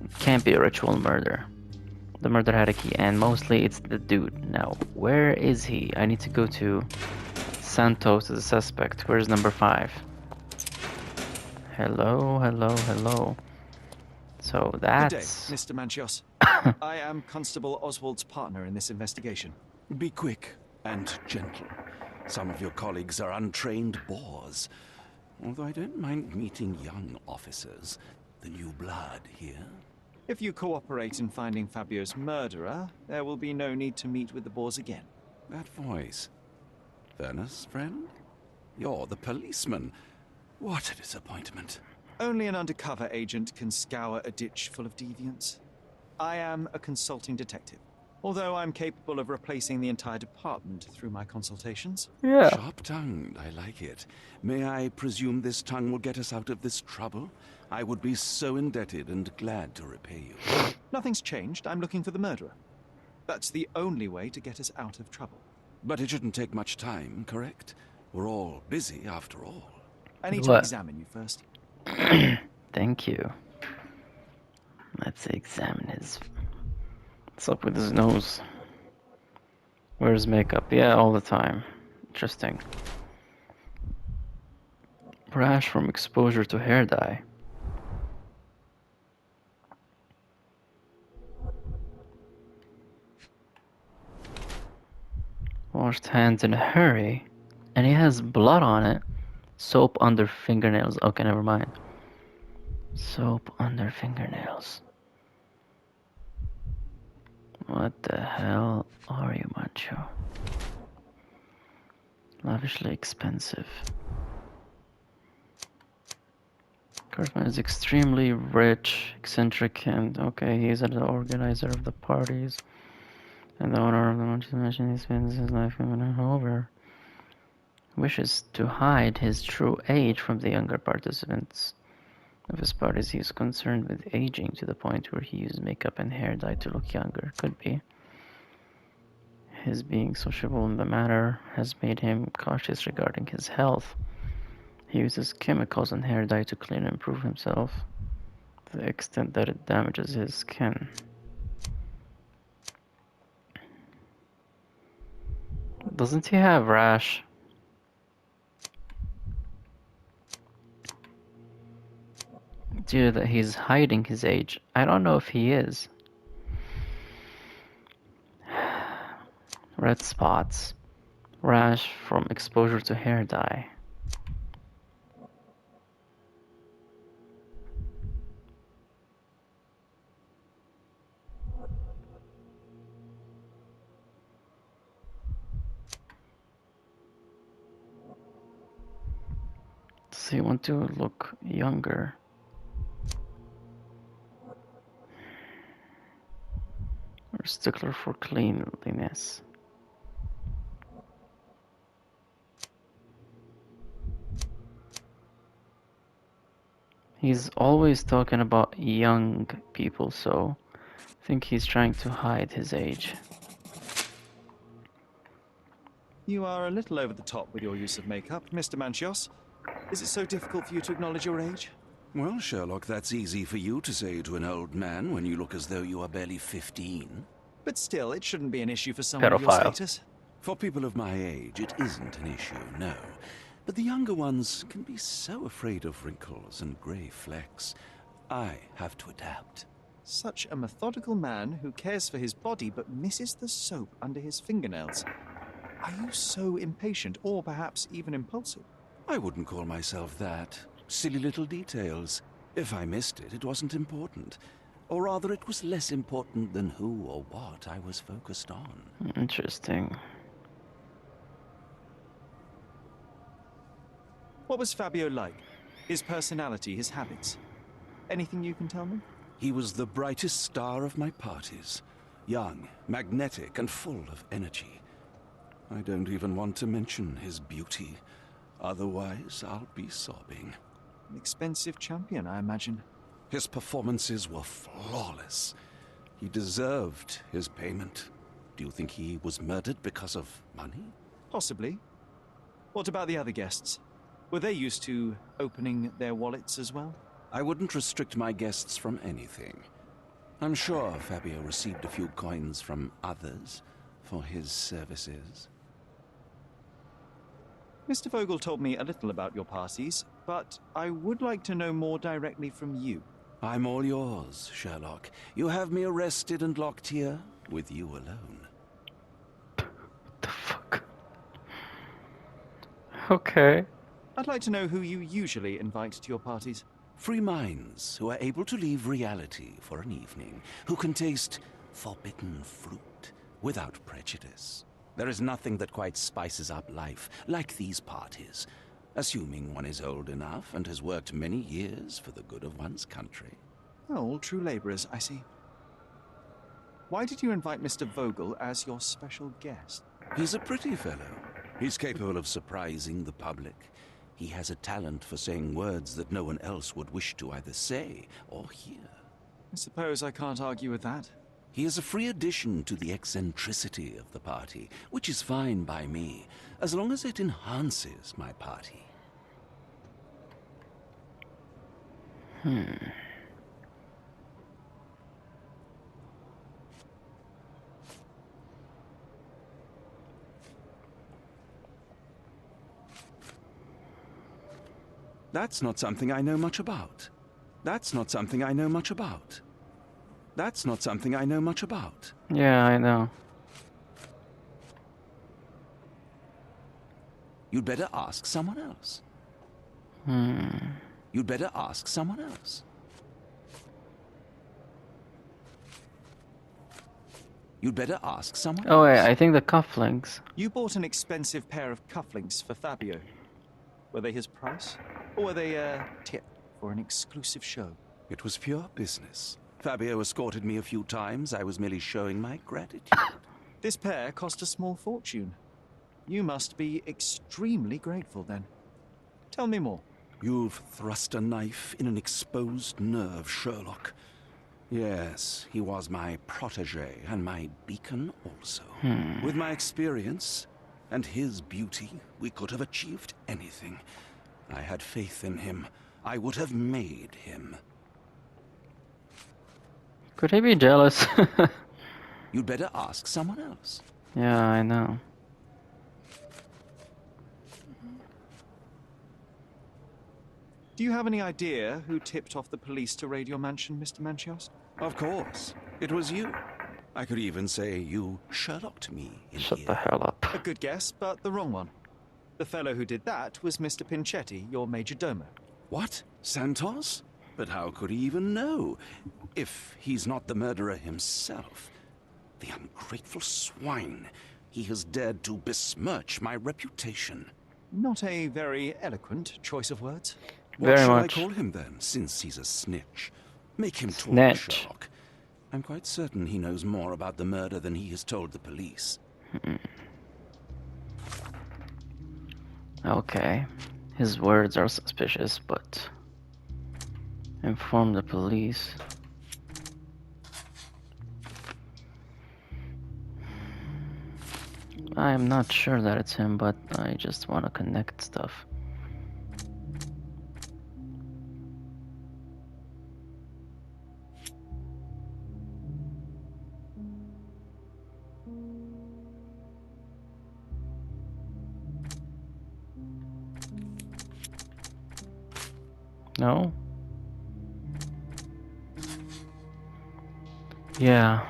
It can't be a ritual murder. The murder had a key, and mostly it's the dude. Now, where is he? I need to go to Santos as a suspect. Where's number 5? Hello, hello, hello. So that's... Good day, Mr. Manchios. I am Constable Oswald's partner in this investigation. Be quick and gentle. Some of your colleagues are untrained boors. Although I don't mind meeting young officers. The new blood here. If you cooperate in finding Fabio's murderer, there will be no need to meet with the Boers again. That voice. Vernus, friend? You're the policeman. What a disappointment. Only an undercover agent can scour a ditch full of deviants. I am a consulting detective, although I'm capable of replacing the entire department through my consultations. Yeah. Sharp-tongued, I like it. May I presume this tongue will get us out of this trouble? I would be so indebted and glad to repay you. Nothing's changed. I'm looking for the murderer. That's the only way to get us out of trouble. But it shouldn't take much time, correct? We're all busy after all. I need to examine you first. Thank you. Let's examine his... What's up with his nose? Where's makeup? Yeah, all the time. Interesting. Rash from exposure to hair dye. Washed hands in a hurry. And he has blood on it. Soap under fingernails. Okay, never mind. Soap under fingernails. What the hell are you, Macho? Lavishly expensive. Kurtzman is extremely rich, eccentric, and okay, he's the organizer of the parties and the owner of the Manchester Mansion. He spends his life however wishes to hide his true age from the younger participants of his parties. He is concerned with aging to the point where he uses makeup and hair dye to look younger. Could be. His being sociable in the matter has made him cautious regarding his health. He uses chemicals and hair dye to clean and improve himself to the extent that it damages his skin. Doesn't he have rash? Due that he's hiding his age. I don't know if he is. Red spots. Rash from exposure to hair dye. Does he want to look younger? Or stickler for cleanliness? He's always talking about young people, so I think he's trying to hide his age. You are a little over the top with your use of makeup, Mr. Manchios. Is it so difficult for you to acknowledge your age? Well, Sherlock, that's easy for you to say to an old man when you look as though you are barely 15. But still, it shouldn't be an issue for someone of your Pedophile. status. For people of my age, it isn't an issue, no. But the younger ones can be so afraid of wrinkles and grey flecks. I have to adapt. Such a methodical man who cares for his body but misses the soap under his fingernails. Are you so impatient, or perhaps even impulsive? I wouldn't call myself that. Silly little details. If I missed it, it wasn't important. Or rather, it was less important than who or what I was focused on. Interesting. What was Fabio like? His personality, his habits? Anything you can tell me? He was the brightest star of my parties. Young, magnetic, and full of energy. I don't even want to mention his beauty. Otherwise, I'll be sobbing. An expensive champion, I imagine. His performances were flawless. He deserved his payment. Do you think he was murdered because of money? Possibly. What about the other guests? Were they used to opening their wallets as well? I wouldn't restrict my guests from anything. I'm sure Fabio received a few coins from others for his services. Mr. Vogel told me a little about your parties, but I would like to know more directly from you. I'm all yours, Sherlock. You have me arrested and locked here with you alone. The fuck? Okay. I'd like to know who you usually invite to your parties. Free minds who are able to leave reality for an evening, who can taste forbidden fruit without prejudice. There is nothing that quite spices up life like these parties, assuming one is old enough and has worked many years for the good of one's country. Oh, all true laborers, I see. Why did you invite Mr. Vogel as your special guest? He's a pretty fellow. He's capable of surprising the public. He has a talent for saying words that no one else would wish to either say or hear. I suppose I can't argue with that. He is a free addition to the eccentricity of the party, which is fine by me, as long as it enhances my party. That's not something I know much about. That's not something I know much about. That's not something I know much about. Yeah, I know. You'd better ask someone else. You'd better ask someone else. You'd better ask someone Oh wait, else. I think the cufflinks. You bought an expensive pair of cufflinks for Fabio. Were they his price? Or were they a tip for an exclusive show. It was pure business. Fabio escorted me a few times. I was merely showing my gratitude. This pair cost a small fortune. You must be extremely grateful then. Tell me more. You've thrust a knife in an exposed nerve, Sherlock. Yes, he was my protege and my beacon also. With my experience and his beauty, we could have achieved anything. I had faith in him. I would have made him. Could he be jealous? You'd better ask someone else. Yeah, I know. Do you have any idea who tipped off the police to raid your mansion, Mr. Manchios? Of course. It was you. I could even say you Sherlocked me in Shut here. the hell up. A good guess, but the wrong one. The fellow who did that was Mr. Pinchetti, your major domo. What? Santos? But how could he even know? If he's not the murderer himself. The ungrateful swine. He has dared to besmirch my reputation. Not a very eloquent choice of words. What Very shall much. I call him then, since he's a snitch? Make him talk, Snitch. Sherlock. I'm quite certain he knows more about the murder than he has told the police. Okay. His words are suspicious, but... inform the police. I am not sure that it's him, but I just want to connect stuff. No? Yeah.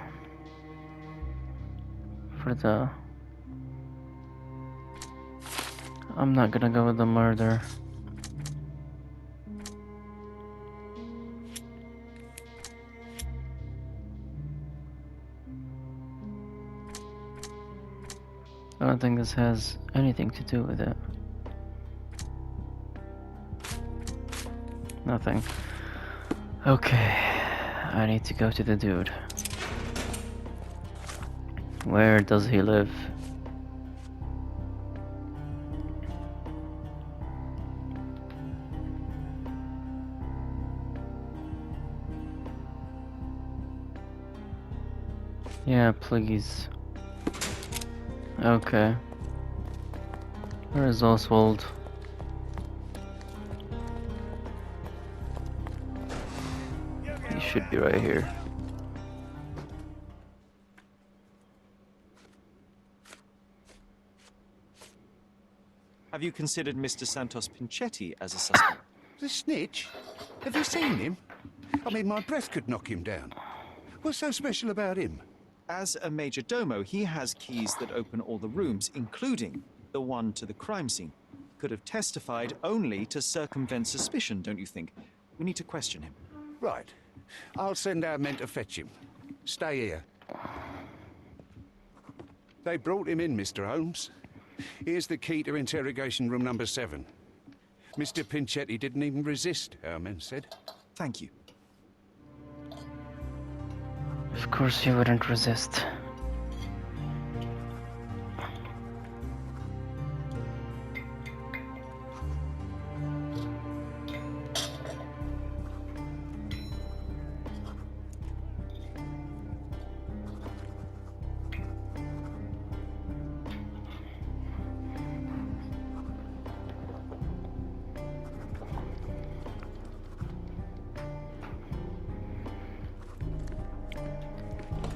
For the... I'm not gonna go with the murder. I don't think this has anything to do with it. Nothing. Okay, I need to go to the dude. Where does he live? Yeah, please. Okay. Where is Oswald? He should be right here. Have you considered Mr. Santos Pinchetti as a suspect? The snitch? Have you seen him? I mean, my breath could knock him down. What's so special about him? As a major domo, he has keys that open all the rooms, including the one to the crime scene. Could have testified only to circumvent suspicion, don't you think? We need to question him. Right. I'll send our men to fetch him. Stay here. They brought him in, Mr. Holmes. Here's the key to interrogation room number 7. Mr. Pinchetti didn't even resist, our men said. Thank you. Of course you wouldn't resist.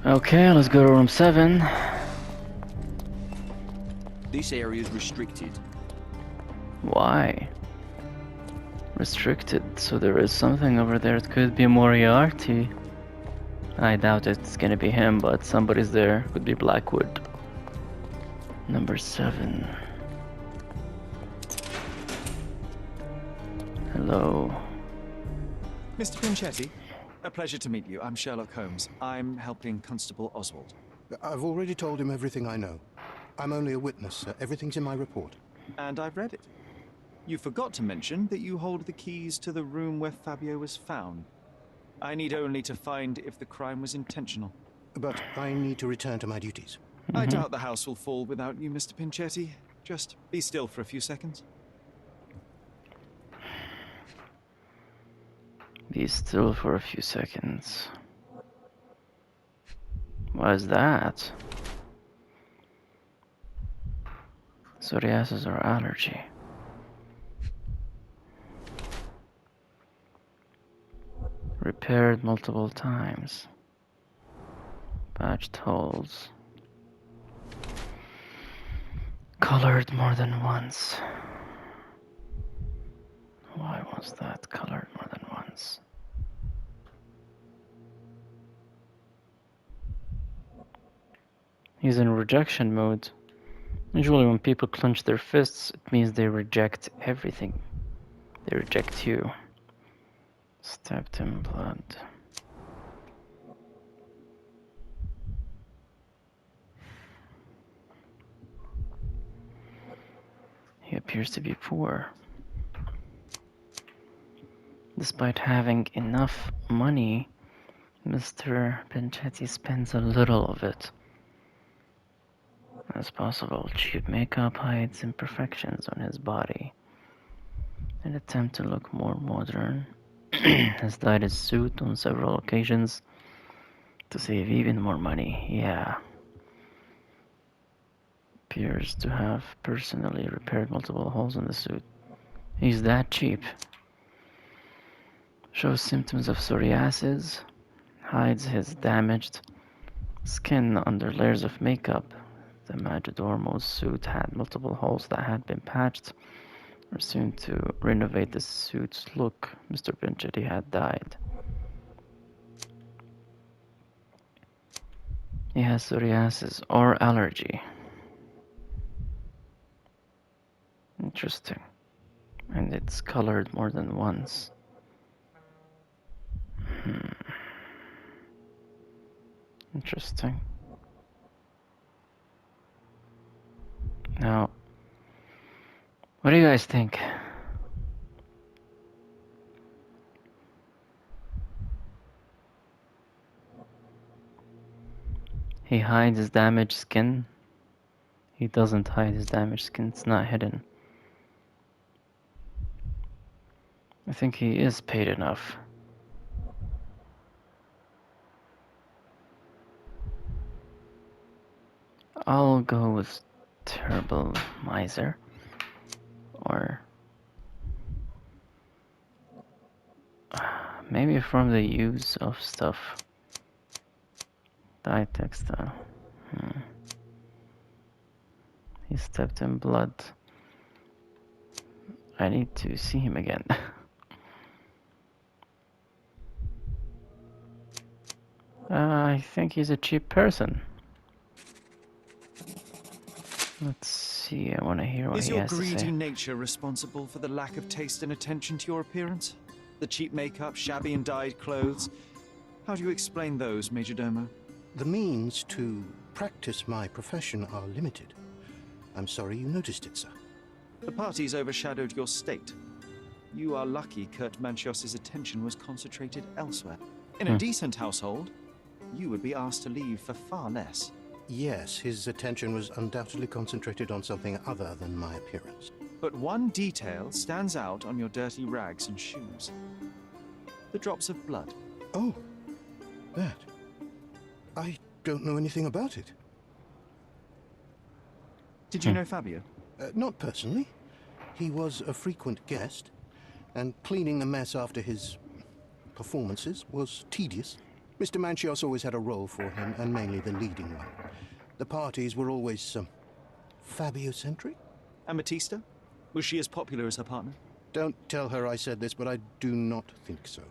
Okay, let's go to room 7. This area is restricted. Why? Restricted, so there is something over there. It could be Moriarty. I doubt it's gonna be him, but somebody's there. Could be Blackwood. Number 7. Hello. Mr. Pinchetti, a pleasure to meet you. I'm Sherlock Holmes. I'm helping Constable Oswald. I've already told him everything I know. I'm only a witness. Everything's in my report. And I've read it. You forgot to mention that you hold the keys to the room where Fabio was found. I need only to find if the crime was intentional. But I need to return to my duties. I doubt the house will fall without you, Mr. Pinchetti. Just be still for a few seconds. Be still for a few seconds. What is that? Psoriasis or allergy? Repaired multiple times. Patched holes. Colored more than once. Why was that colored more than once? He's in rejection mode. Usually when people clench their fists, it means they reject everything. They reject you. Stabbed in blood. He appears to be poor. Despite having enough money, Mr. Pinchetti spends a little of it. As possible, cheap makeup hides imperfections on his body. An attempt to look more modern, has dyed his suit on several occasions to save even more money. Yeah. Appears to have personally repaired multiple holes in the suit. He's that cheap. Shows symptoms of psoriasis. Hides his damaged skin under layers of makeup. The Majordomo's suit had multiple holes that had been patched. Or soon to renovate the suit's look. Mr. Pinchetti had died. He has psoriasis or allergy. Interesting. And it's colored more than once. Interesting. Now, what do you guys think? He hides his damaged skin. He doesn't hide his damaged skin, it's not hidden. I think he is paid enough. I'll go with terrible miser. Or maybe from the use of stuff. Dye textile. He stepped in blood. I need to see him again. I think he's a cheap person. Let's see, I want to hear what Is he your has to greedy say. nature responsible for the lack of taste and attention to your appearance? The cheap makeup, shabby and dyed clothes? How do you explain those, Majordomo? The means to practice my profession are limited. I'm sorry you noticed it, sir. The parties overshadowed your state. You are lucky Kurt Manchios's attention was concentrated elsewhere. In a decent household, you would be asked to leave for far less. Yes, his attention was undoubtedly concentrated on something other than my appearance. But one detail stands out on your dirty rags and shoes. The drops of blood. Oh, that. I don't know anything about it. Did you know Fabio? Not personally. He was a frequent guest, and cleaning the mess after his performances was tedious. Mr. Manchios always had a role for him, and mainly the leading one. The parties were always Fabio-centric. Amatista? Was she as popular as her partner? Don't tell her I said this, but I do not think so.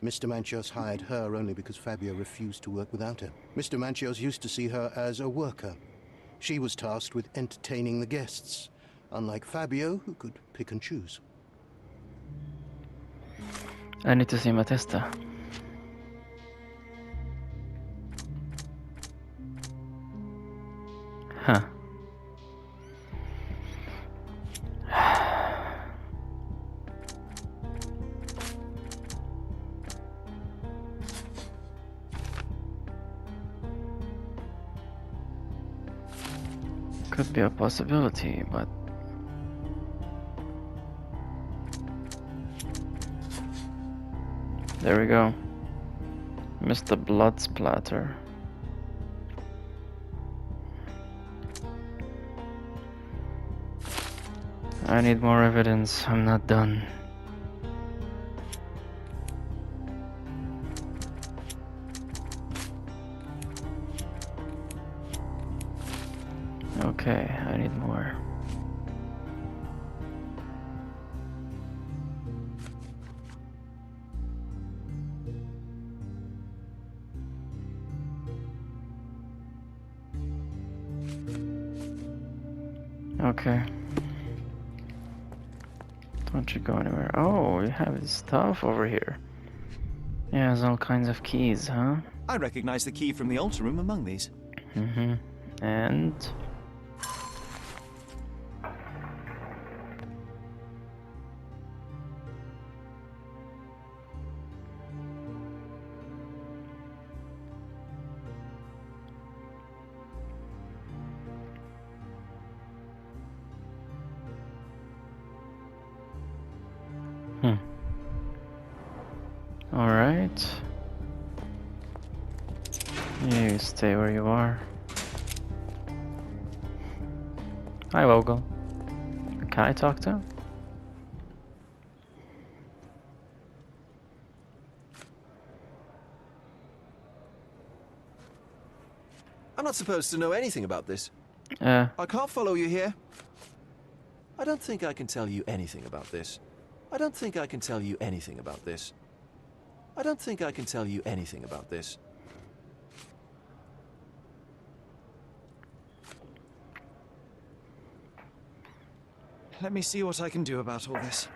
Mr. Manchios hired her only because Fabio refused to work without her. Mr. Manchios used to see her as a worker. She was tasked with entertaining the guests, unlike Fabio, who could pick and choose. I need to see Matesta. Huh. Could be a possibility, but there we go. Missed the blood splatter. I need more evidence. I'm not done. Okay, I need more. Okay. Don't you go anywhere. Oh, you have this stuff over here. Yeah, there's all kinds of keys, huh? I recognize the key from the altar room among these. Mm-hmm. And... Alright. You stay where you are. Hi, Vogel. Can I talk to him? I'm not supposed to know anything about this. Uh, I can't follow you here. I don't think I can tell you anything about this. I don't think I can tell you anything about this. I don't think I can tell you anything about this. Let me see what I can do about all this.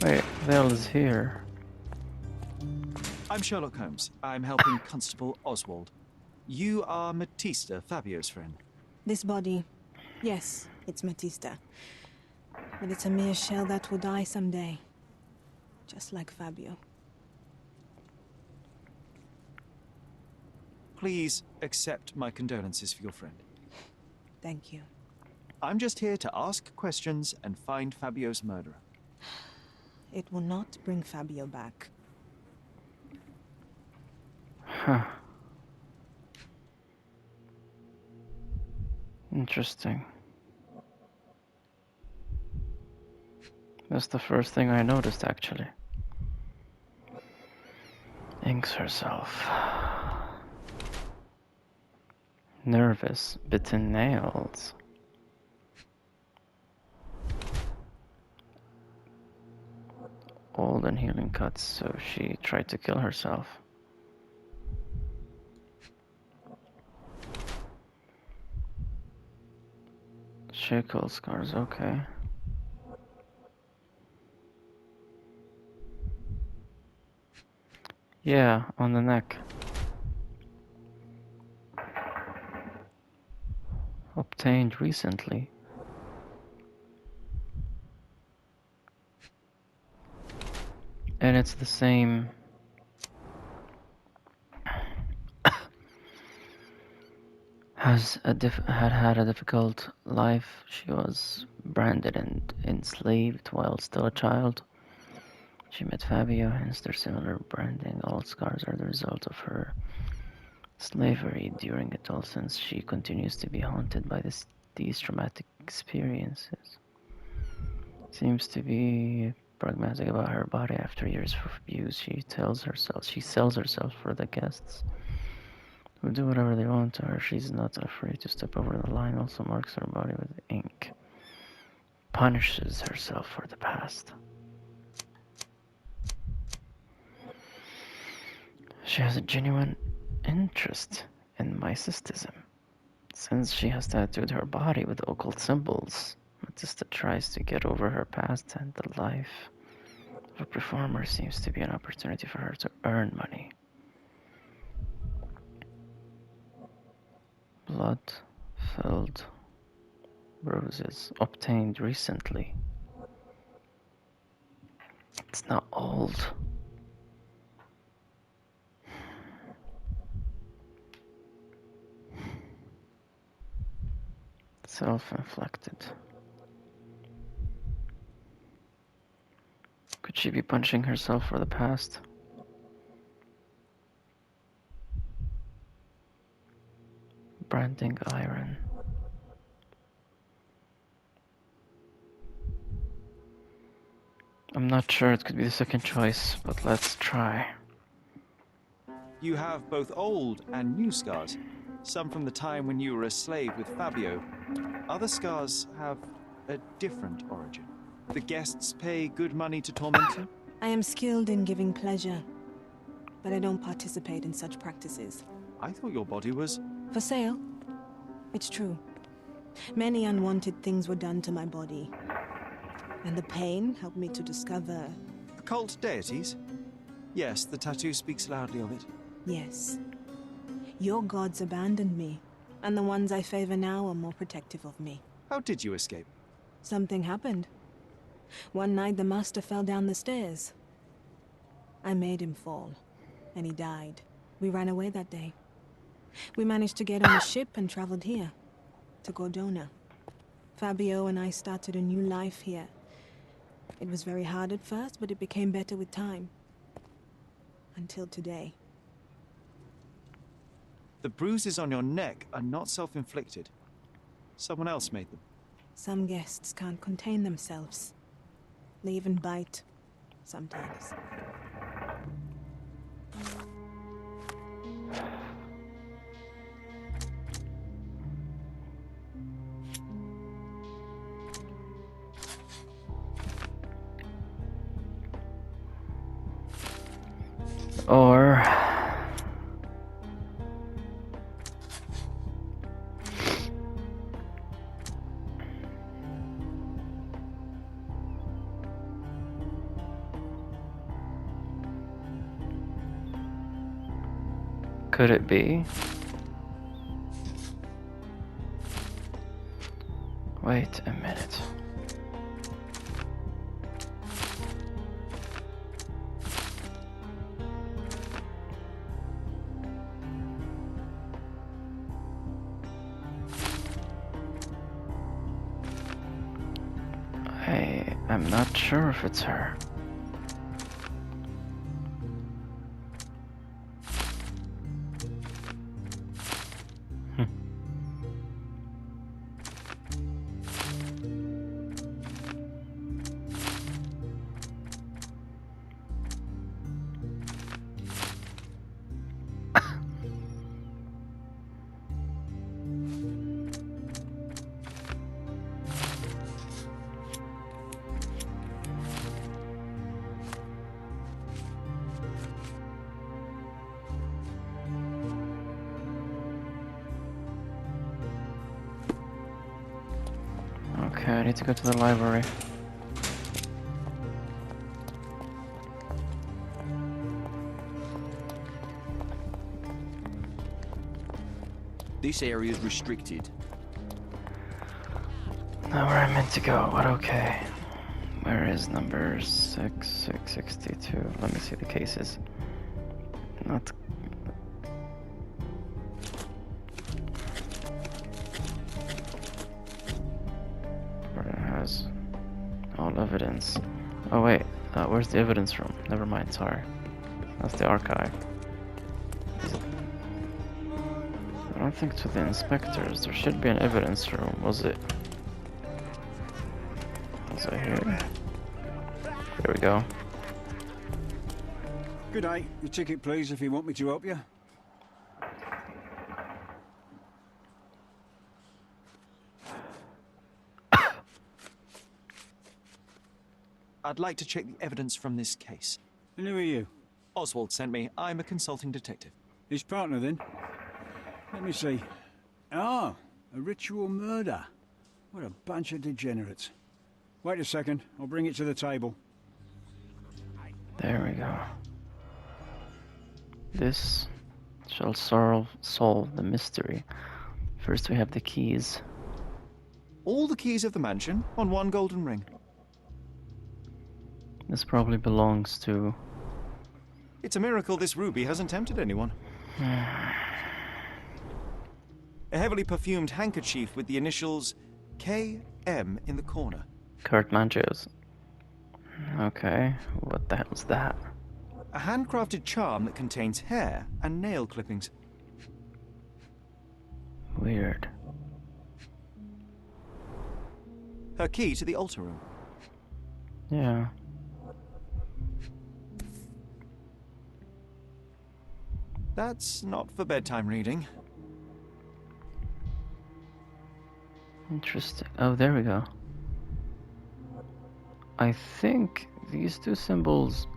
wait, Vel is here. I'm Sherlock Holmes. I'm helping Constable Oswald. You are Matista, Fabio's friend. This body, yes, it's Matista. But it's a mere shell that will die someday. Just like Fabio. Please accept my condolences for your friend. Thank you. I'm just here to ask questions and find Fabio's murderer. It will not bring Fabio back. Huh. Interesting. That's the first thing I noticed, actually. Inks herself. Nervous, bitten nails. Old and healing cuts, so she tried to kill herself. Shackle scars, okay. Yeah, on the neck. Obtained recently. And it's the same. Had a difficult life. She was branded and enslaved while still a child. She met Fabio, hence their similar branding. All scars are the result of her slavery during adolescence. She continues to be haunted by these traumatic experiences. Seems to be pragmatic about her body after years of abuse. She sells herself for the guests who do whatever they want to her. She's not afraid to step over the line. Also marks her body with ink. Punishes herself for the past. She has a genuine interest in mysticism. Since she has tattooed her body with occult symbols, Matista tries to get over her past, and the life of a performer seems to be an opportunity for her to earn money. Blood-filled bruises obtained recently. It's not old. Self-inflicted. Could she be punishing herself for the past? Branding iron. I'm not sure, it could be the second choice, but let's try. You have both old and new scars. Some from the time when you were a slave with Fabio. Other scars have a different origin. The guests pay good money to torment you? I am skilled in giving pleasure, but I don't participate in such practices. I thought your body was... For sale? It's true. Many unwanted things were done to my body. And the pain helped me to discover... Occult deities? Yes, the tattoo speaks loudly of it. Yes. Your gods abandoned me, and the ones I favor now are more protective of me. How did you escape? Something happened. One night the master fell down the stairs. I made him fall, and he died. We ran away that day. We managed to get on a ship and traveled here, to Gordona. Fabio and I started a new life here. It was very hard at first, but it became better with time. Until today. The bruises on your neck are not self-inflicted. Someone else made them. Some guests can't contain themselves. They even bite, sometimes. Or... could it be? Wait a minute. I'm not sure if it's her. Okay, I need to go to the library. This area is restricted. Not where I meant to go, but okay. Where is number 6662? Let me see the cases. Not... where it has all evidence. Oh wait, where's the evidence room? Never mind, sorry. That's the archive. Is it... I don't think it's with the inspectors. There should be an evidence room, was it? Was it here? There we go. Good day. Your ticket, please, if you want me to help you. I'd like to check the evidence from this case. And who are you? Oswald sent me. I'm a consulting detective. His partner, then? Let me see. Ah, a ritual murder. What a bunch of degenerates. Wait a second. I'll bring it to the table. There we go. This shall solve the mystery. First we have the keys. All the keys of the mansion on one golden ring. This probably belongs to... It's a miracle this ruby hasn't tempted anyone. A heavily perfumed handkerchief with the initials KM in the corner. Kurt Manchio's. Okay, what the hell's that? A handcrafted charm that contains hair and nail clippings. Weird. Her key to the altar room. Yeah. That's not for bedtime reading. Interesting. Oh, there we go. I think these two symbols...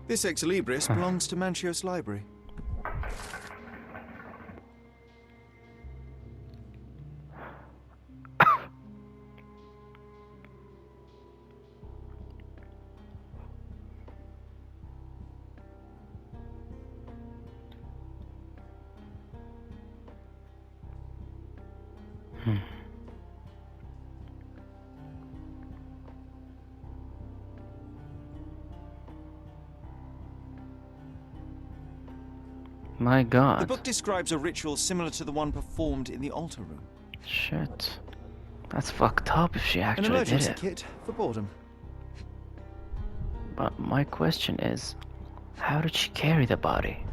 This ex libris belongs to Manchio's library. My god. The book describes a ritual similar to the one performed in the altar room. Shit. That's fucked up if she An actually did emergency it. kit for boredom. But my question is, how did she carry the body?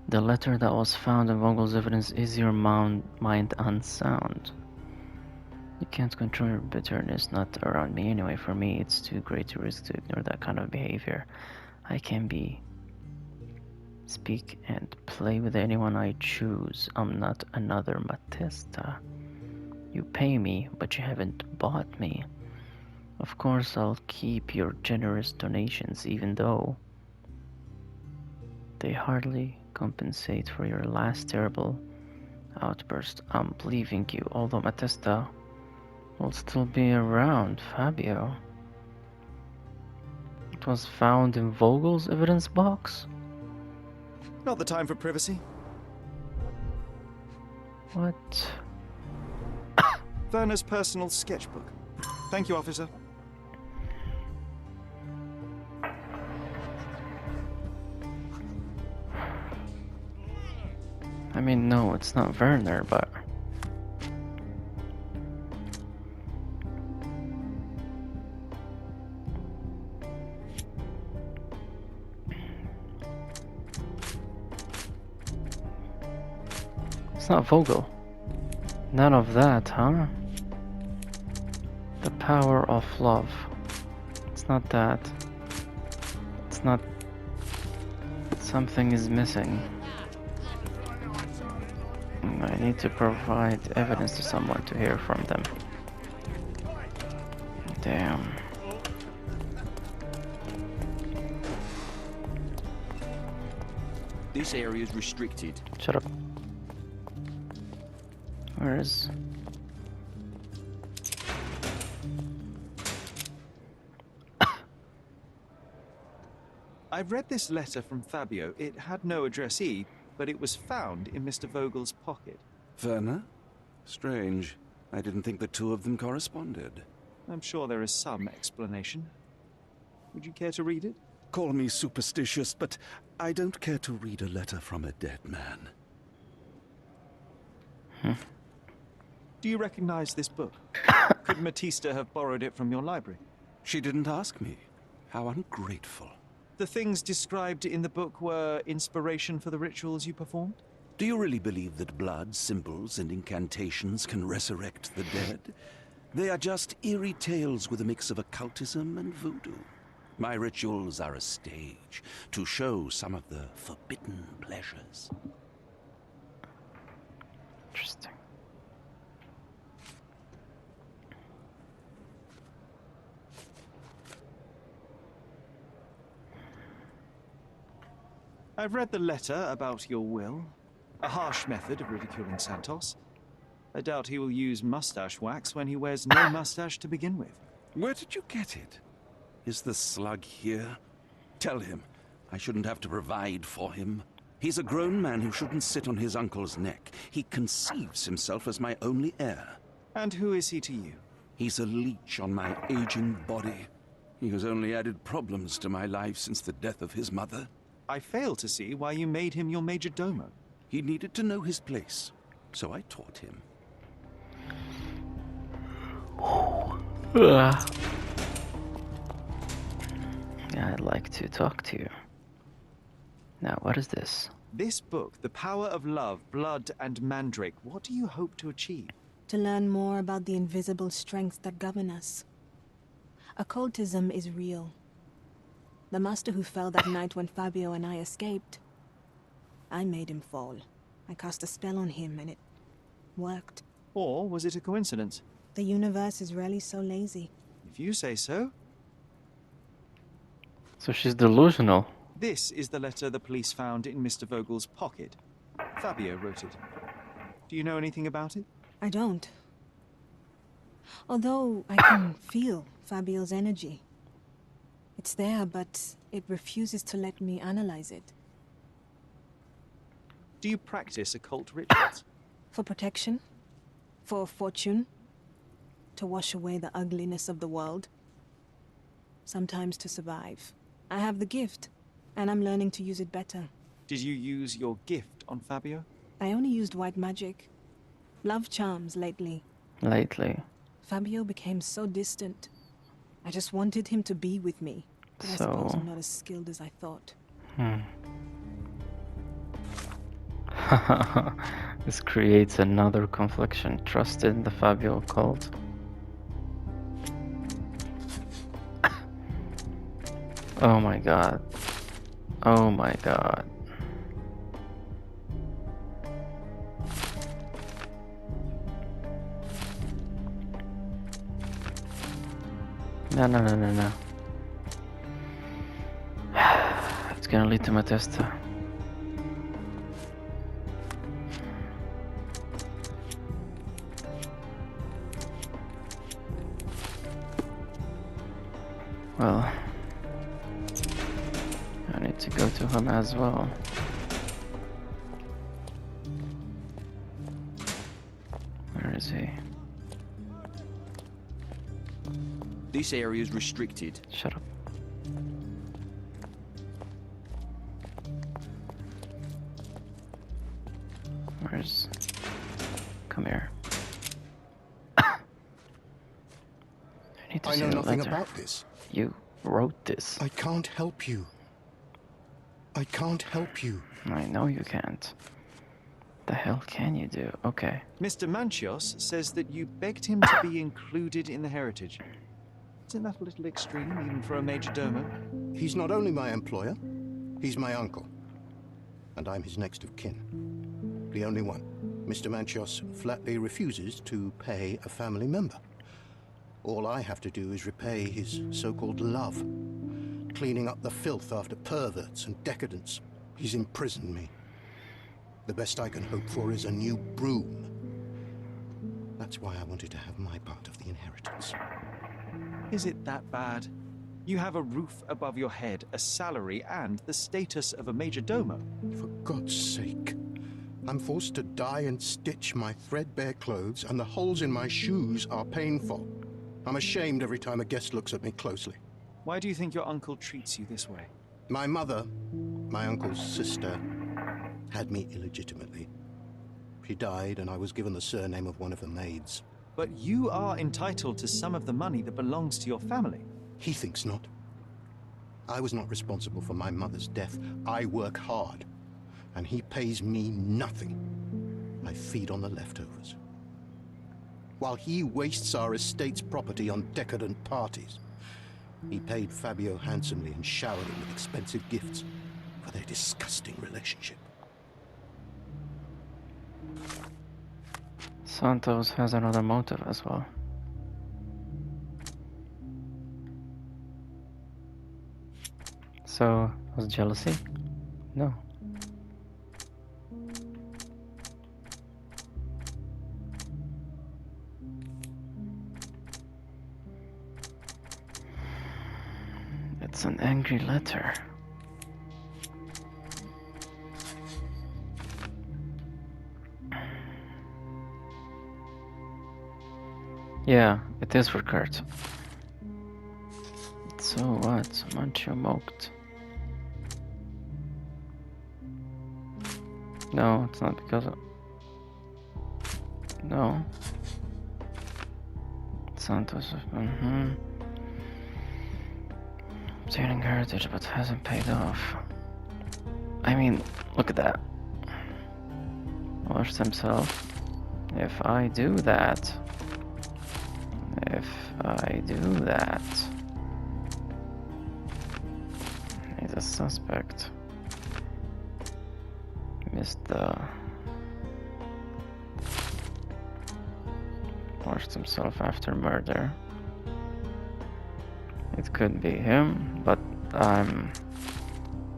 The letter that was found in Vogel's evidence is your mind unsound. You can't control your bitterness, not around me anyway. For me, it's too great a risk to ignore that kind of behavior. I can speak and play with anyone I choose. I'm not another Matista. You pay me, but you haven't bought me. Of course, I'll keep your generous donations, even though they hardly compensate for your last terrible outburst. I'm leaving you, although Matista will still be around. Fabio. It was found in Vogel's evidence box? Not the time for privacy. What? Werner's personal sketchbook. Thank you, officer. I mean, no, it's not Werner, but... It's not Vogel. None of that, huh? The power of love. It's not that. It's not... Something is missing. I need to provide evidence to someone to hear from them. Damn. This area is restricted. Shut up. Where is... I've read this letter from Fabio. It had no addressee, but it was found in Mr. Vogel's pocket. Werner? Strange. I didn't think the two of them corresponded. I'm sure there is some explanation. Would you care to read it? Call me superstitious, but I don't care to read a letter from a dead man. Do you recognize this book? Could Matista have borrowed it from your library? She didn't ask me. How ungrateful. The things described in the book were inspiration for the rituals you performed? Do you really believe that blood, symbols, and incantations can resurrect the dead? They are just eerie tales with a mix of occultism and voodoo. My rituals are a stage to show some of the forbidden pleasures. Interesting. I've read the letter about your will. A harsh method of ridiculing Santos. I doubt he will use mustache wax when he wears no mustache to begin with. Where did you get it? Is the slug here? Tell him. I shouldn't have to provide for him. He's a grown man who shouldn't sit on his uncle's neck. He conceives himself as my only heir. And who is he to you? He's a leech on my aging body. He has only added problems to my life since the death of his mother. I fail to see why you made him your major domo. He needed to know his place, so I taught him. Yeah, I'd like to talk to you. Now, what is this? This book, The Power of Love, Blood, and Mandrake, what do you hope to achieve? To learn more about the invisible strengths that govern us. Occultism is real. The master who fell that night when Fabio and I escaped, I made him fall. I cast a spell on him and it worked. Or was it a coincidence? The universe is rarely so lazy. If you say so. So she's delusional. This is the letter the police found in Mr. Vogel's pocket. Fabio wrote it. Do you know anything about it? I don't. Although I can feel Fabio's energy. It's there, but it refuses to let me analyze it. Do you practice occult rituals? For protection? For fortune? To wash away the ugliness of the world? Sometimes to survive. I have the gift, and I'm learning to use it better. Did you use your gift on Fabio? I only used white magic. Love charms lately. Fabio became so distant. I just wanted him to be with me. But I suppose I'm not as skilled as I thought. This creates another confliction. Trust in the Fabio cult. Oh my god. Oh my god. No. It's gonna lead to Matesta. Well, I need to go to him as well. Where is he? This area is restricted. Shut up. Where's... Come here. I need to I see know the nothing letter. about this. You wrote this. I can't help you. I can't help you. I know you can't. The hell can you do? Okay. Mr. Manchios says that you begged him to be included in the heritage. Isn't that a little extreme, even for a major domo? He's not only my employer, he's my uncle. And I'm his next of kin. The only one. Mr. Manchios flatly refuses to pay a family member. All I have to do is repay his so-called love, cleaning up the filth after perverts and decadents. He's imprisoned me. The best I can hope for is a new broom. That's why I wanted to have my part of the inheritance. Is it that bad? You have a roof above your head, a salary, and the status of a major domo. For God's sake. I'm forced to dye and stitch my threadbare clothes, and the holes in my shoes are painful. I'm ashamed every time a guest looks at me closely. Why do you think your uncle treats you this way? My mother, my uncle's sister, had me illegitimately. She died, and I was given the surname of one of the maids. But you are entitled to some of the money that belongs to your family. He thinks not. I was not responsible for my mother's death. I work hard, and he pays me nothing. I feed on the leftovers. While he wastes our estate's property on decadent parties, he paid Fabio handsomely and showered him with expensive gifts for their disgusting relationship. Santos has another motive as well. So, was jealousy? No. It's an angry letter. Yeah, it is for Kurt. So what? Mancho moked. No, it's not because of... No. Santos... Obtaining heritage but hasn't paid off. I mean, look at that. Washed himself. If I do that... He's a suspect. Missed the... Washed himself after murder. It could be him, but I'm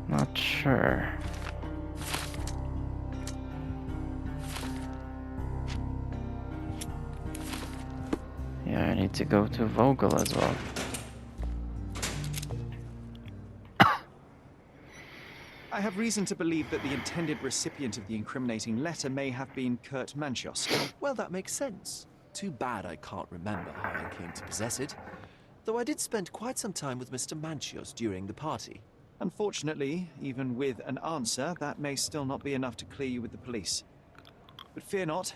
not sure. Yeah, I need to go to Vogel as well. I have reason to believe that the intended recipient of the incriminating letter may have been Kurt Manchos. Well, that makes sense. Too bad I can't remember how I came to possess it. Though I did spend quite some time with Mr. Manchios during the party. Unfortunately, even with an answer, that may still not be enough to clear you with the police. But fear not,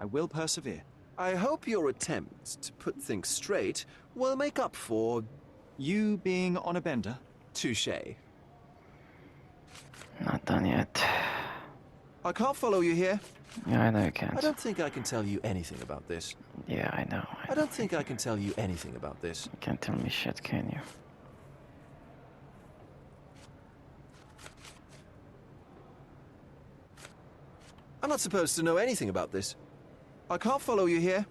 I will persevere. I hope your attempt to put things straight will make up for... You being on a bender? touché. Not done yet. I can't follow you here. Yeah, I know you can't. I don't think I can tell you anything about this. Yeah, I know. I don't think I can tell you anything about this. You can't tell me shit, can you? I'm not supposed to know anything about this. I can't follow you here.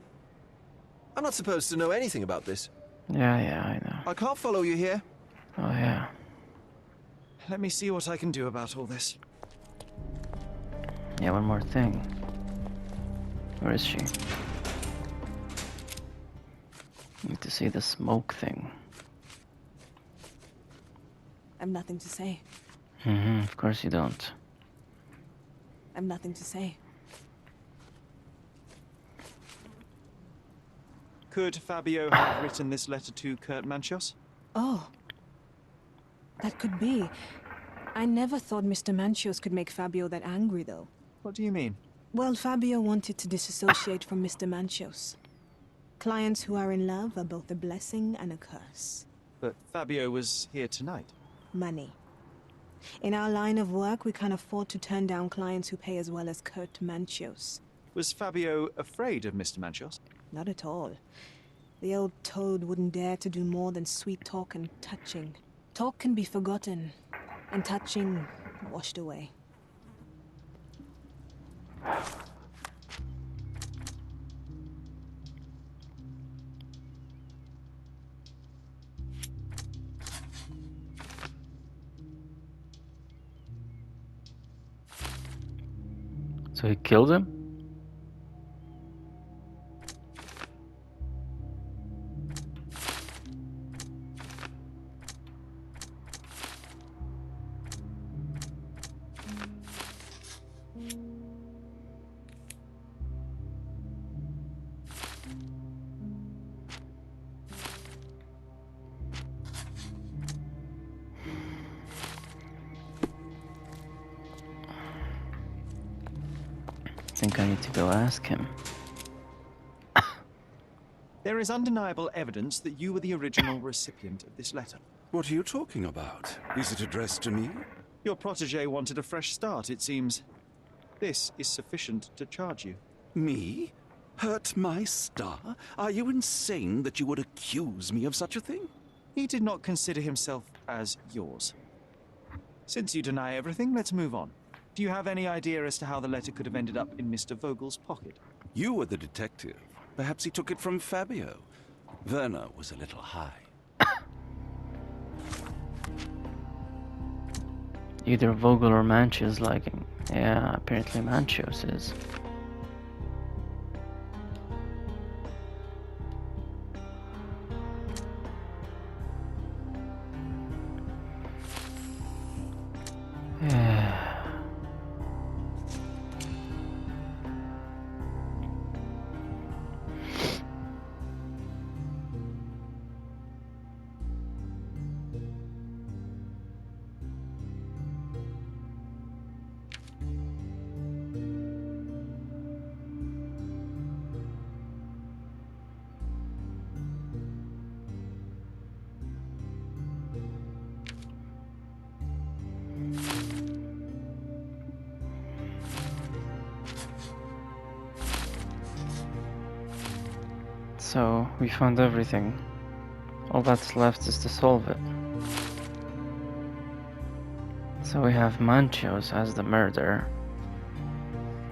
I'm not supposed to know anything about this. Yeah, I know. I can't follow you here. Oh, yeah. Let me see what I can do about all this. Yeah, one more thing. Where is she? Need to see the smoke thing. I've nothing to say. Of course you don't. I've nothing to say. Could Fabio have written this letter to Kurt Manchos? Oh. That could be. I never thought Mr. Manchios could make Fabio that angry, though. What do you mean? Well, Fabio wanted to disassociate from Mr. Manchios. Clients who are in love are both a blessing and a curse. But Fabio was here tonight. Money. In our line of work, we can't afford to turn down clients who pay as well as Kurt Manchios. Was Fabio afraid of Mr. Manchos? Not at all. The old toad wouldn't dare to do more than sweet talk and touching. Talk can be forgotten, and touching washed away. So he killed him? I think I need to go ask him. There is undeniable evidence that you were the original recipient of this letter. What are you talking about? Is it addressed to me? Your protege wanted a fresh start, it seems. This is sufficient to charge you. Me? Hurt my star? Are you insane that you would accuse me of such a thing? He did not consider himself as yours. Since you deny everything, let's move on. Do you have any idea as to how the letter could have ended up in Mr. Vogel's pocket? You were the detective. Perhaps he took it from Fabio. Werner was a little high. Either Vogel or Manchios liking. Yeah, apparently Manchios is. So, we found everything. All that's left is to solve it. So we have Manchios as the murderer.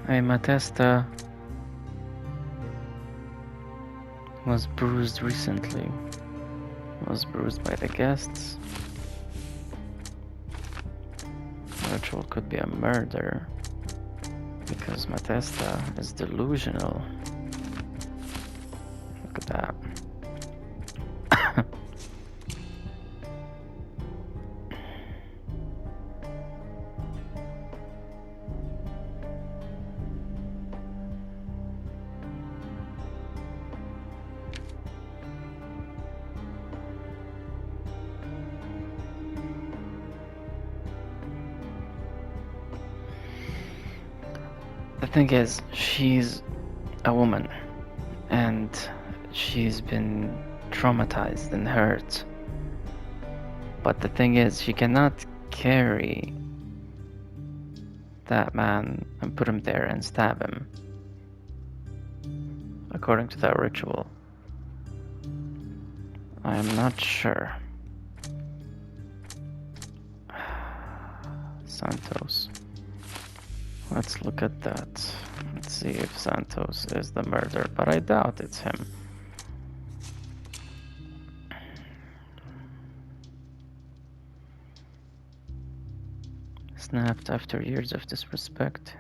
A Matesta was bruised recently. Was bruised by the guests. Ritual could be a murder because Matesta is delusional. Look at that. The thing is, she's a woman, and she's been traumatized and hurt. But the thing is, she cannot carry that man and put him there and stab him, according to that ritual. I am not sure. Santos. Let's look at that. Let's see if Santos is the murderer, but I doubt it's him. Snapped after years of disrespect.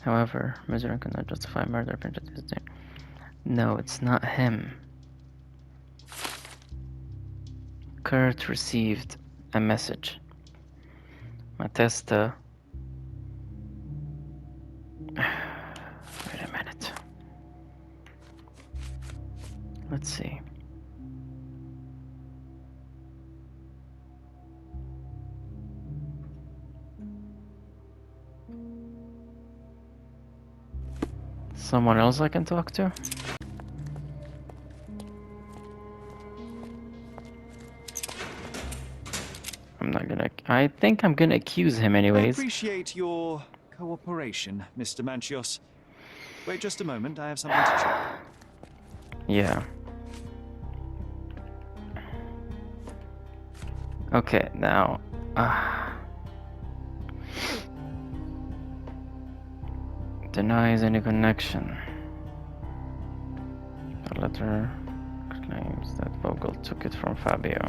However, Misery cannot justify murder. No, it's not him. Kurt received a message. Matesta. Wait a minute. Let's see. Someone else I can talk to? I'm not gonna... I think I'm gonna accuse him I anyways. appreciate your cooperation, Mr. Manchios. Wait just a moment, I have something to check. Yeah. Okay, now... denies any connection. The letter claims that Vogel took it from Fabio.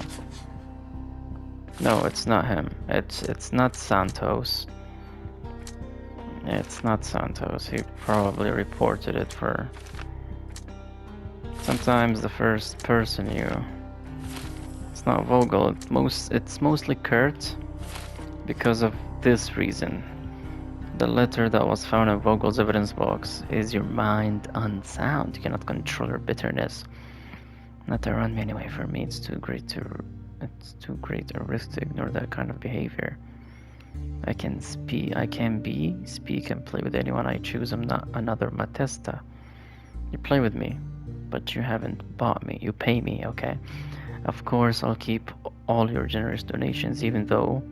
No, it's not him. It's not Santos. It's not Santos. He probably reported it for... Sometimes the first person you... It's not Vogel. It's mostly Kurt. Because of this reason. The letter that was found in Vogel's evidence box. Is your mind unsound? You cannot control your bitterness. Not to run me anyway. For me, it's too great a risk to ignore that kind of behavior. I can speak and play with anyone I choose. I'm not another Matesta. You play with me, but you haven't bought me. You pay me, okay? Of course, I'll keep all your generous donations, even though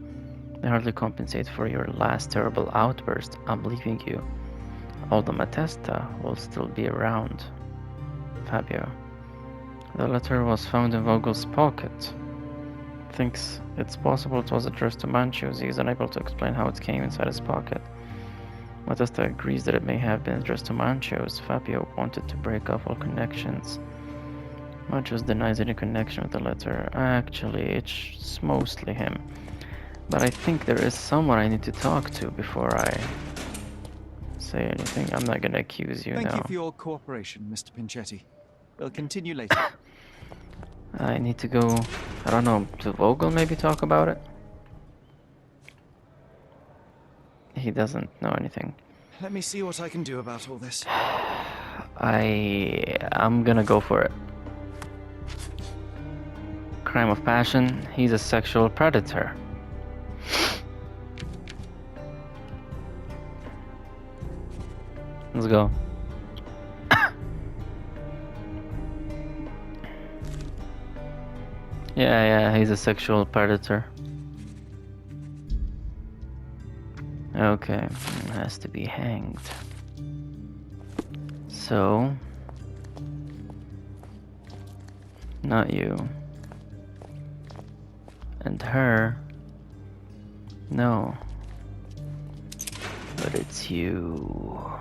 they hardly compensate for your last terrible outburst. I'm leaving you. Although Matesta will still be around. Fabio. The letter was found in Vogel's pocket. Thinks it's possible it was addressed to Manchios. He is unable to explain how it came inside his pocket. Matesta agrees that it may have been addressed to Manchios. Fabio wanted to break off all connections. Manchios denies any connection with the letter. Actually, it's mostly him. But I think there is someone I need to talk to before I say anything. I'm not gonna accuse you now. Thank you for your cooperation, Mr. Pinchetti. We'll continue later. I need to go, I don't know, to Vogel maybe talk about it? He doesn't know anything. Let me see what I can do about all this. I'm gonna go for it. Crime of passion, he's a sexual predator. Let's go. Yeah, he's a sexual predator. Okay, has to be hanged. So, Not you. And her. No. But it's you.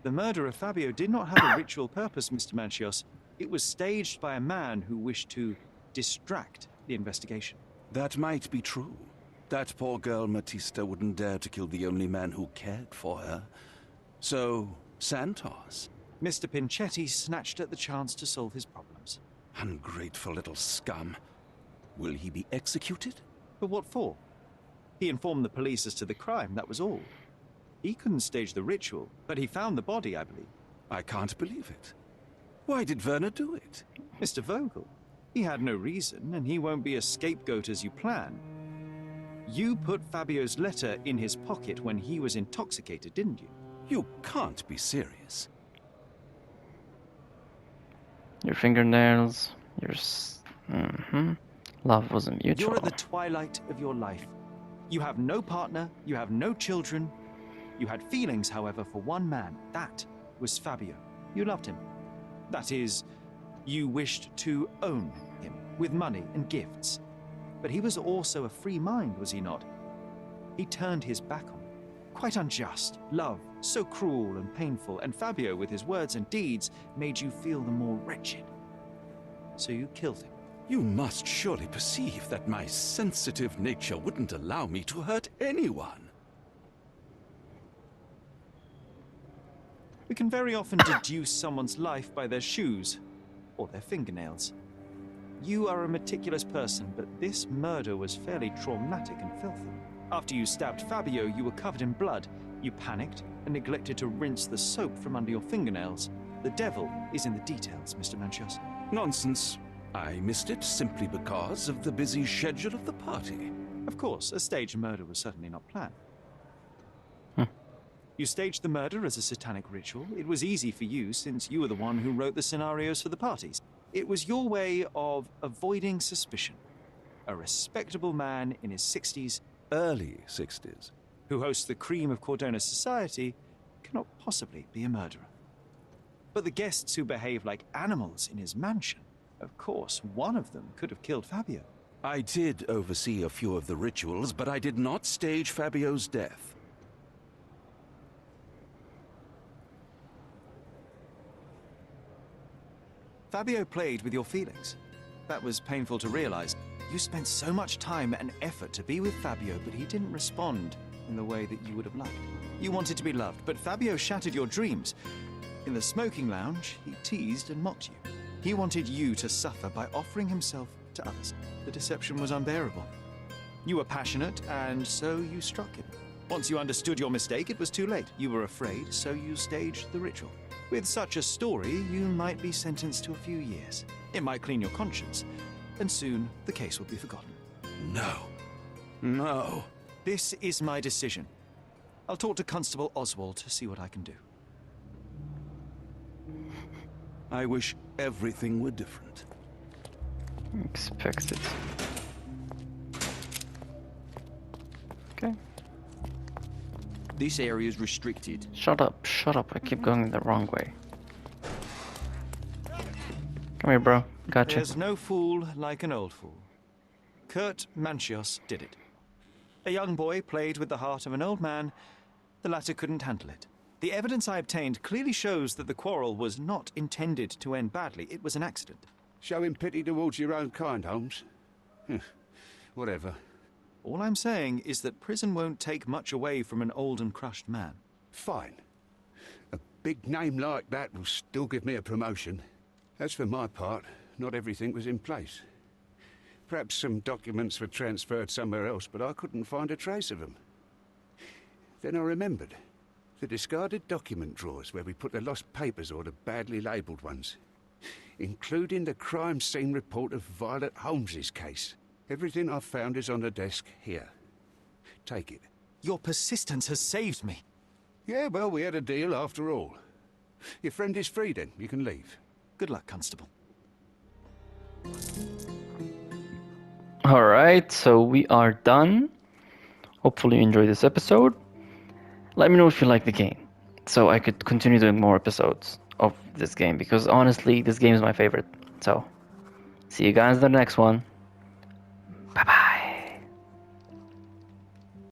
The murder of Fabio did not have a ritual purpose, Mr. Manchios. It was staged by a man who wished to distract the investigation. That might be true. That poor girl Matista wouldn't dare to kill the only man who cared for her. So, Santos. Mr. Pinchetti snatched at the chance to solve his problems. Ungrateful little scum. Will he be executed? But what for? He informed the police as to the crime, that was all. He couldn't stage the ritual, but he found the body, I believe. I can't believe it. Why did Werner do it? Mr. Vogel, he had no reason, and he won't be a scapegoat as you plan. You put Fabio's letter in his pocket when he was intoxicated, didn't you? You can't be serious. Your fingernails, Love wasn't mutual. You're at the twilight of your life. You have no partner, you have no children. You had feelings, however, for one man. That was Fabio. You loved him. That is, you wished to own him with money and gifts. But he was also a free mind, was he not? He turned his back on you. Quite unjust. Love, so cruel and painful, and Fabio, with his words and deeds, made you feel the more wretched. So you killed him. You must surely perceive that my sensitive nature wouldn't allow me to hurt anyone. We can very often deduce someone's life by their shoes or their fingernails. You are a meticulous person, but this murder was fairly traumatic and filthy. After you stabbed Fabio, you were covered in blood. You panicked and neglected to rinse the soap from under your fingernails. The devil is in the details, Mr. Manchios. Nonsense. I missed it simply because of the busy schedule of the party. Of course, a staged murder was certainly not planned. You staged the murder as a satanic ritual. It was easy for you, since you were the one who wrote the scenarios for the parties. It was your way of avoiding suspicion. A respectable man in his 60s, Early 60s. who hosts the cream of Cordona's society, cannot possibly be a murderer. But the guests who behave like animals in his mansion, of course, one of them could have killed Fabio. I did oversee a few of the rituals, but I did not stage Fabio's death. Fabio played with your feelings. That was painful to realize. You spent so much time and effort to be with Fabio, but he didn't respond in the way that you would have liked. You wanted to be loved, but Fabio shattered your dreams. In the smoking lounge, he teased and mocked you. He wanted you to suffer by offering himself to others. The deception was unbearable. You were passionate, and so you struck him. Once you understood your mistake, it was too late. You were afraid, so you staged the ritual. With such a story, you might be sentenced to a few years. It might clean your conscience, and soon the case will be forgotten. No. No. This is my decision. I'll talk to Constable Oswald to see what I can do. I wish everything were different. Expected. Okay. This area is restricted. Shut up, I keep going the wrong way. Come here, bro. Gotcha. There's no fool like an old fool. Kurt Manchios did it. A young boy played with the heart of an old man. The latter couldn't handle it. The evidence I obtained clearly shows that the quarrel was not intended to end badly. It was an accident. Showing pity towards your own kind, Holmes. Whatever. All I'm saying is that prison won't take much away from an old and crushed man. Fine. A big name like that will still give me a promotion. As for my part, not everything was in place. Perhaps some documents were transferred somewhere else, but I couldn't find a trace of them. Then I remembered. The discarded document drawers where we put the lost papers or the badly labelled ones. Including the crime scene report of Violet Holmes's case. Everything I've found is on the desk here. Take it. Your persistence has saved me. Yeah, well, we had a deal after all. Your friend is free then. You can leave. Good luck, Constable. Alright, so we are done. Hopefully you enjoyed this episode. Let me know if you like the game, so I could continue doing more episodes. of this game, because honestly, this game is my favorite. So, see you guys in the next one.